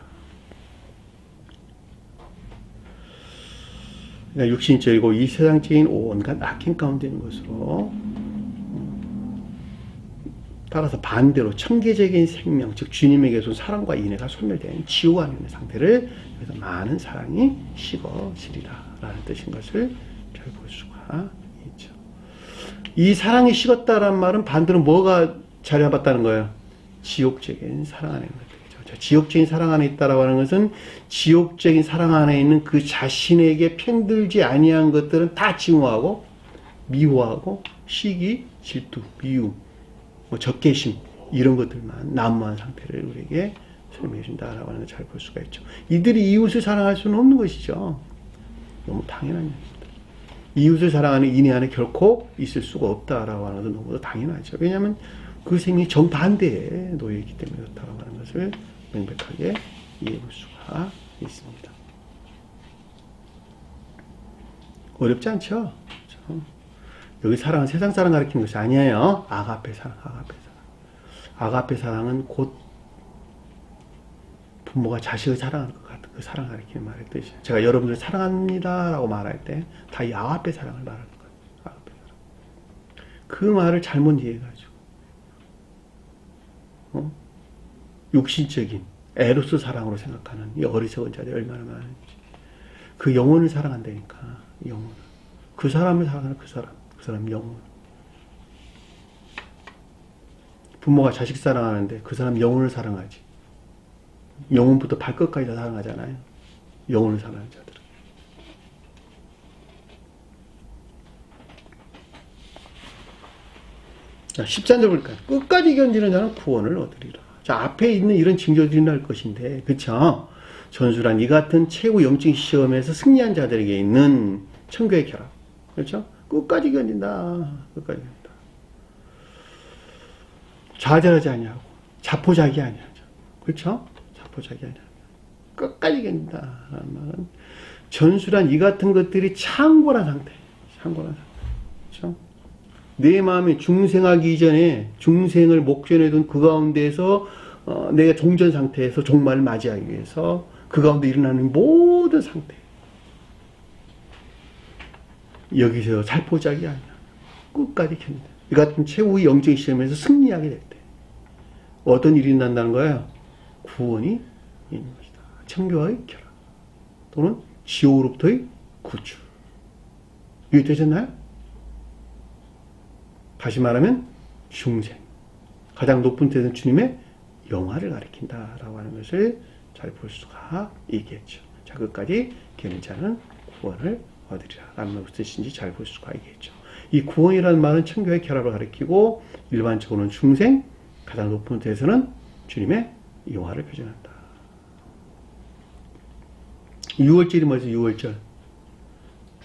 [SPEAKER 1] 그러니까 육신적이고 이 세상적인 온갖 악행 가운데 있는 것으로, 따라서 반대로 천계적인 생명, 즉 주님에게서 사랑과 인애가 소멸된 지옥 안에 있는 상태를, 그래서 많은 사랑이 식어지리라 라는 뜻인 것을 잘 볼 수가 있죠. 이 사랑이 식었다라는 말은 반대로 뭐가 자리 잡았다는 거예요? 지옥적인 사랑 안에 있는 것들이죠. 지옥적인 사랑 안에 있다라고 하는 것은 지옥적인 사랑 안에 있는 그 자신에게 편들지 아니한 것들은 다 증오하고 미워하고 시기, 질투, 미움, 적개심 이런 것들만 난무한 상태를 우리에게 설명해 준다라고 하는 걸 잘 볼 수가 있죠. 이들이 이웃을 사랑할 수는 없는 것이죠. 너무 당연한 얘기입니다. 이웃을 사랑하는 인애 안에 결코 있을 수가 없다라고 하는 것은 너무도 당연하죠. 왜냐하면 그 생명이 정반대에 놓여있기 때문에 그렇다고 하는 것을 명백하게 이해해 볼 수가 있습니다. 어렵지 않죠? 그렇죠? 여기 사랑은 세상 사랑 가리키는 것이 아니에요. 아가페 사랑, 아가페 사랑. 아가페 사랑은 곧 부모가 자식을 사랑하는 것 같은 그 사랑 가리키는 말의 뜻이에요. 제가 여러분들 사랑합니다 라고 말할 때 다 이 아가페 사랑을 말하는 거예요. 아가페 사랑. 그 말을 잘못 이해해가지고 육신적인 에로스 사랑으로 생각하는 이 어리석은 자들이 얼마나 많은지. 그 영혼을 사랑한다니까. 영혼을. 그 사람을 사랑하는 그 사람 영혼. 부모가 자식 사랑하는데 그 사람 영혼을 사랑하지. 영혼부터 발끝까지 다 사랑하잖아요. 영혼을 사랑하는 자들은. 자, 13절 볼까요? 끝까지 견디는 자는 구원을 얻으리라. 자, 앞에 있는 이런 징조들이 날 것인데, 그쵸? 전술한 이 같은 최고 영적 시험에서 승리한 자들에게 있는 천국의 결합. 그렇죠? 끝까지 견딘다. 끝까지 견딘다. 좌절하지 아니하고, 자포자기 아니하죠. 그렇죠? 자포자기 아니하고. 끝까지 견딘다. 라는 말은 전술한 이 같은 것들이 창궐한 상태. 창궐한 상태. 그렇죠? 내 마음이 중생하기 이전에 중생을 목전에 둔 그 가운데에서 내가 종전 상태에서 종말을 맞이하기 위해서 그 가운데 일어나는 모든 상태. 여기서 살포자기 아니야. 끝까지 견딘다. 이 같은 최후의 영적 시험에서 승리하게 될 때 어떤 일이 난다는 거예요? 구원이 있는 것이다. 천교와의 결합 또는 지옥으로부터의 구출. 이해되셨나요? 다시 말하면 중생. 가장 높은 데는 주님의 영화를 가리킨다라고 하는 것을 잘 볼 수가 있겠죠. 자, 끝까지 견딘 자는 구원을 얻으리라 라는 말 뜻인지 잘 볼 수가 있겠죠. 이 구원이라는 말은 천교의 결합을 가리키고 일반적으로는 중생, 가장 높은 데에서는 주님의 영화를 표현한다. 6월절이 뭐지? 6월절.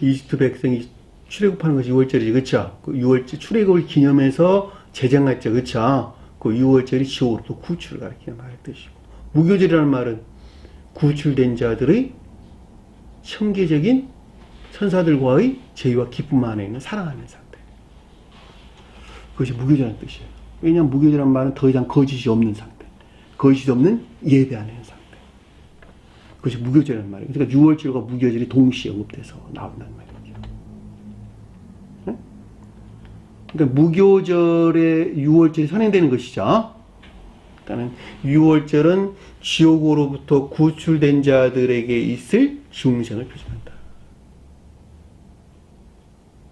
[SPEAKER 1] 이집트 백성이 출애굽하는 것이 6월절이지, 그쵸? 그 6월절 출애굽을 기념해서 제정했죠, 그쵸? 그 6월절이 지옥으로부터 구출을 가리키는 말의 뜻이고, 무교절이라는 말은 구출된 자들의 청계적인 천사들과의 제의와 기쁨 안에 있는 사랑하는 상태. 그것이 무교절이라는 뜻이에요. 왜냐하면 무교절이라는 말은 더 이상 거짓이 없는 상태, 거짓이 없는 예배하는 상태. 그것이 무교절이라는 말이에요. 그러니까 6월절과 무교절이 동시에 언급돼서 나온다는 말이죠. 네? 그러니까 무교절에 6월절이 선행되는 것이죠. 그러니까 6월절은 지옥으로부터 구출된 자들에게 있을 중생을 표현한다.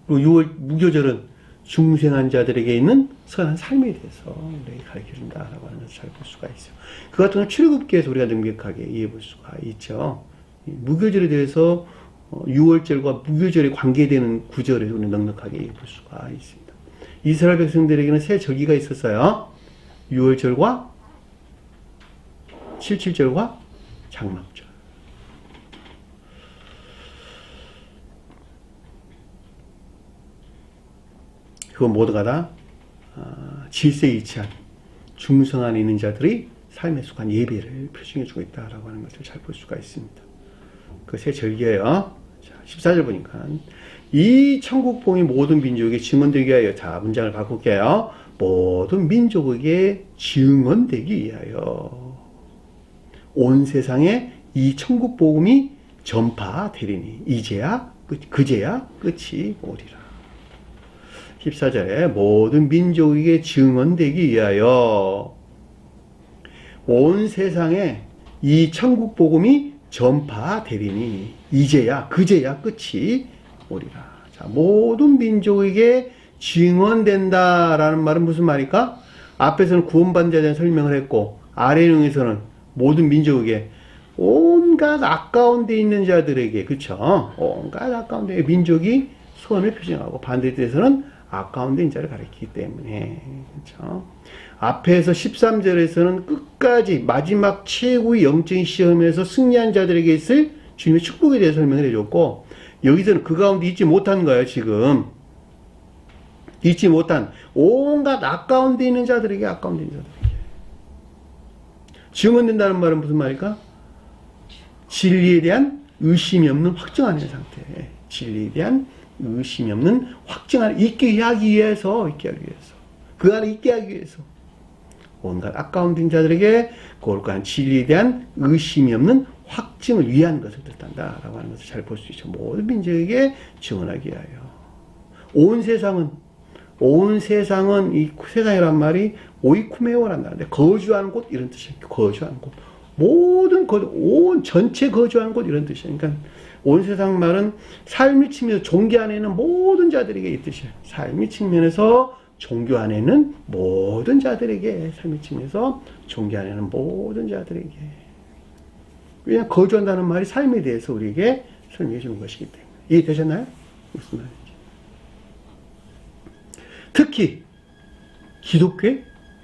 [SPEAKER 1] 그리고 무교절은 중생한 자들에게 있는 선한 삶에 대해서 우리에게 가르쳐준다라고 하는 것을 잘 볼 수가 있어요. 그 같은 출애굽기에서 우리가 능력하게 이해해 볼 수가 있죠. 무교절에 대해서 6월절과 무교절에 관계되는 구절에서 우리는 넉넉하게 이해해 볼 수가 있습니다. 이스라엘 백성들에게는 세 절기가 있었어요. 6월절과 77절과 장막절. 그건 모두가 다 질서이치한 중성 안에 있는 자들의 삶에 속한 예배를 표징해주고 있다라고 하는 것을 잘 볼 수가 있습니다. 그 세 절기예요. 자, 14절 보니까 이 천국복이 모든 민족에게 증언되기 위하여. 자, 문장을 바꿀게요. 모든 민족에게 증언되기 위하여 온 세상에 이 천국 복음이 전파되리니 이제야 그제야 끝이 오리라. 14절에 모든 민족에게 증언되기 위하여 온 세상에 이 천국 복음이 전파되리니 이제야 그제야 끝이 오리라. 자, 모든 민족에게 증언된다라는 말은 무슨 말일까? 앞에서는 구원받는 자에 대한 설명을 했고 아래용에서는 모든 민족에게 온갖 아까운 데 있는 자들에게, 그쵸? 온갖 아까운 데 민족이 소원을 표정하고 반대에서는 아까운 데 있는 자를 가리키기 때문에, 그쵸? 앞에서 13절에서는 끝까지 마지막 최고의 영적인 시험에서 승리한 자들에게 있을 주님의 축복에 대해 설명을 해줬고, 여기서는 그 가운데 있지 못한 거예요, 지금. 잊지 못한 온갖 아까운 데 있는 자들에게, 아까운 데 있는 자들에게 증언된다는 말은 무슨 말일까? 진리에 대한 의심이 없는 확증하는 상태. 진리에 대한 의심이 없는 확증을 있게 하기 위해서 그 안에 있게 하기 위해서 온갖 아까운 자들에게 거룩한 진리에 대한 의심이 없는 확증을 위한 것을 뜻한다라고 하는 것을 잘 볼 수 있죠. 모든 민족에게 증언하기 위하여. 온 세상은 이 세상이란 말이 오이쿠메오란 말인데 거주하는 곳 이런 뜻이에요. 거주하는 곳. 모든 온 전체 거주하는 곳 이런 뜻이에요. 그러니까 온 세상 말은 삶의 측면에서 종교 안에 있는 모든 자들에게 이 뜻이에요. 삶의 측면에서 종교 안에 있는 모든 자들에게, 삶의 측면에서 종교 안에 있는 모든 자들에게. 왜냐하면 거주한다는 말이 삶에 대해서 우리에게 설명해 주는 것이기 때문에. 이해되셨나요? 무슨 말인지. 특히 기독교에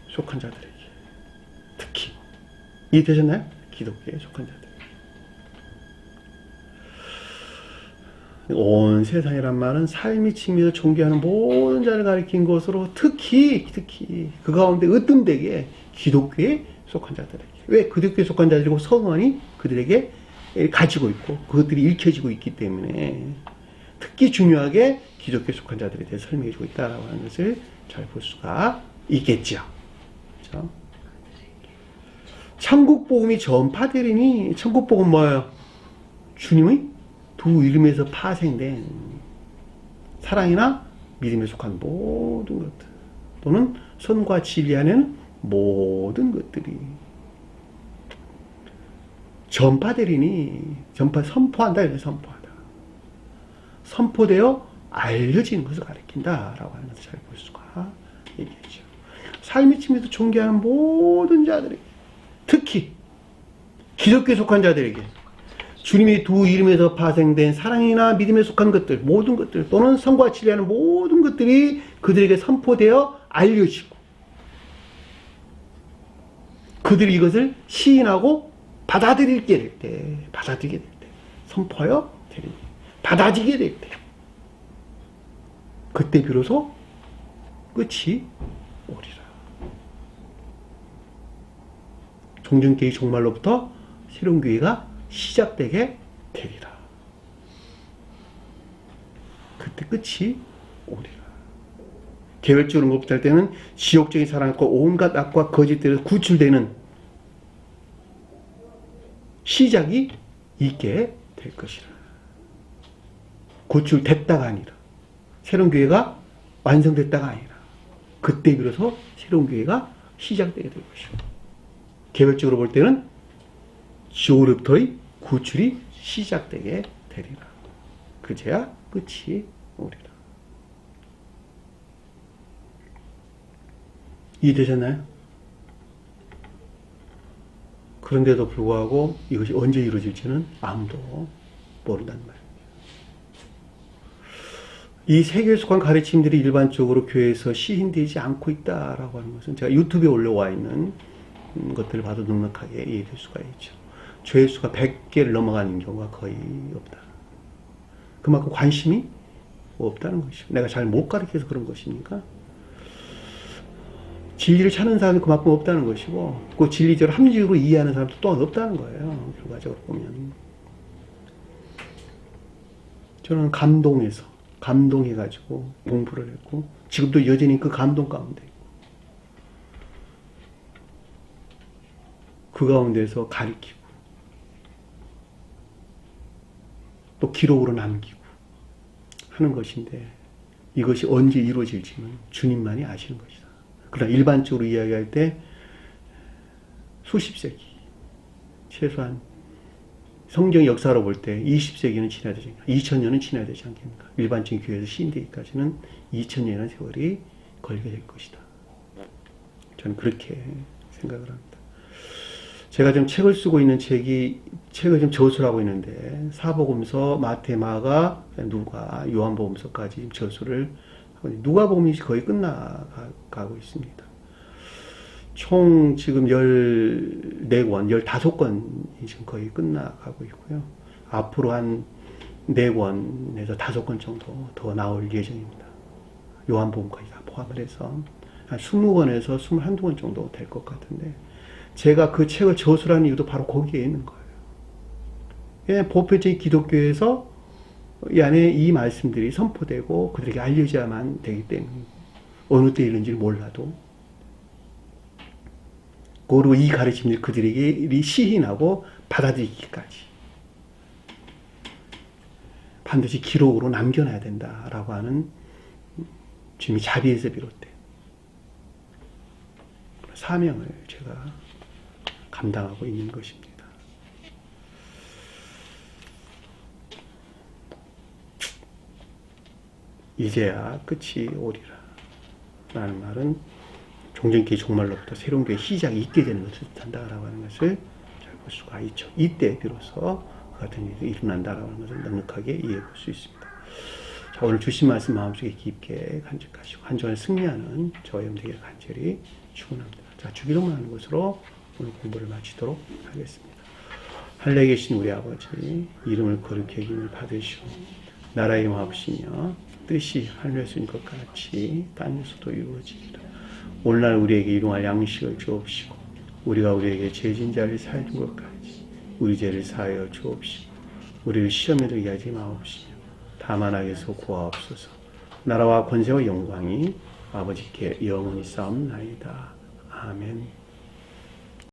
[SPEAKER 1] 속한 자들에게. 특히. 이해되셨나요? 기독교에 속한 자들. 온 세상이란 말은 삶의 측면에서 존경하는 모든 자를 가리킨 것으로 특히 그 가운데 으뜸되게 기독교에 속한 자들에게. 왜 기독교에 속한 자들이고 성원이 그들에게 가지고 있고 그것들이 읽혀지고 있기 때문에 특히 중요하게 기독교에 속한 자들에 대해 설명해주고 있다라고 하는 것을 잘 볼 수가 있겠죠. 그렇죠? 천국복음이 전파되리니, 천국복음 뭐예요? 주님의 두 이름에서 파생된 사랑이나 믿음에 속한 모든 것들 또는 선과 진리 안에는 모든 것들이 전파되리니 선포한다. 이렇게 선포하다. 선포되어 알려지는 것을 가리킨다라고 하는 것을 잘 볼 수가 있겠죠. 삶의 측면에서 존경하는 모든 자들에게, 특히 기독교에 속한 자들에게 주님의 두 이름에서 파생된 사랑이나 믿음에 속한 것들, 모든 것들 또는 선과 진리하는 모든 것들이 그들에게 선포되어 알려지고 그들이 이것을 시인하고 받아들이게 될 때, 선포하여 받아지게 될 때, 그때 비로소 끝이 오리라. 종전계의 종말로부터 새로운 교회가 시작되게 되리라. 그때 끝이 오리라. 개별적으로 못할 때는 지옥적인 사랑과 온갖 악과 거짓들에서 구출되는 시작이 있게 될 것이라. 구출됐다가 아니라, 새로운 교회가 완성됐다가 아니라, 그때 비로소 새로운 교회가 시작되게 될 것이고, 개별적으로 볼 때는 지옥으로부터의 구출이 시작되게 되리라. 그제야 끝이 오리라. 이해되셨나요? 그런데도 불구하고 이것이 언제 이루어질지는 아무도 모른다는 말입니다. 이 세계에 속한 가르침들이 일반적으로 교회에서 시인되지 않고 있다라고 하는 것은 제가 유튜브에 올라와 있는 것들을 봐도 넉넉하게 이해될 수가 있죠. 조회수가 100개를 넘어가는 경우가 거의 없다. 그만큼 관심이 없다는 것이고, 내가 잘 못 가르쳐서 그런 것이니까 진리를 찾는 사람이 그만큼 없다는 것이고, 그 진리적으로 합리적으로 이해하는 사람도 또한 없다는 거예요. 결과적으로 보면 저는 감동해가지고 공부를 했고, 지금도 여전히 그 감동 가운데, 그 가운데서 가르치고 또 기록으로 남기고 하는 것인데, 이것이 언제 이루어질지는 주님만이 아시는 것이다. 그러나 일반적으로 이야기할 때 수십 세기, 최소한 성경 역사로 볼 때 20세기는 지나야 되지 않겠습니까? 2000년은 지나야 되지 않겠습니까? 일반적인 교회에서 시인되기까지는 2000년이라는 세월이 걸게 될 것이다. 저는 그렇게 생각을 합니다. 제가 지금 책을 쓰고 있는 책을 지금 저술하고 있는데, 사복음서, 마태, 마가, 누가, 요한복음서까지 지금 저술을 하고 있는데, 누가복음이 거의 끝나가고 있습니다. 총 지금 14권, 15권이 지금 거의 끝나가고 있고요. 앞으로 한 4권에서 5권 정도 더 나올 예정입니다. 요한복음까지 다 포함을 해서 한 20권에서 21권 정도 될 것 같은데, 제가 그 책을 저술하는 이유도 바로 거기에 있는 거예요. 그냥 보편적인 기독교에서 이 안에 이 말씀들이 선포되고 그들에게 알려져야만 되기 때문에, 어느 때 이런지 몰라도, 그리고 이 가르침을 그들에게 시인하고 받아들이기까지 반드시 기록으로 남겨놔야 된다라고 하는 주님의 자비에서 비롯된 사명을 제가 감당하고 있는 것입니다. 이제야 끝이 오리라 라는 말은 종전기의 종말로부터 새로운 교회의 시작이 있게 되는 것을 뜻한다라고 하는 것을 잘 볼 수가 있죠. 이때 비로소 그 같은 일이 일어난다라고 하는 것을 넉넉하게 이해해 볼 수 있습니다. 자, 오늘 주신 말씀 마음속에 깊게 간직하시고 한 주간을 승리하는 저와 여러분 되기를 간절히 축원합니다. 자, 주기도만 하는 것으로 오늘 공부를 마치도록 하겠습니다. 하늘에 계신 우리 아버지, 이름을 거룩히 여김을 받으시오. 나라의 마옵시며 뜻이 하늘에서 이룬 것 같이 땅에서도 이루어지리라. 오늘날 우리에게 일용할 양식을 주옵시고, 우리가 우리에게 죄진 자를 사해 준 것 같이 우리 죄를 사하여 주옵시고, 우리를 시험에 들게 하지 마옵시며 다만 악에서 구하옵소서. 나라와 권세와 영광이 아버지께 영원히 싸움나이다. 아멘.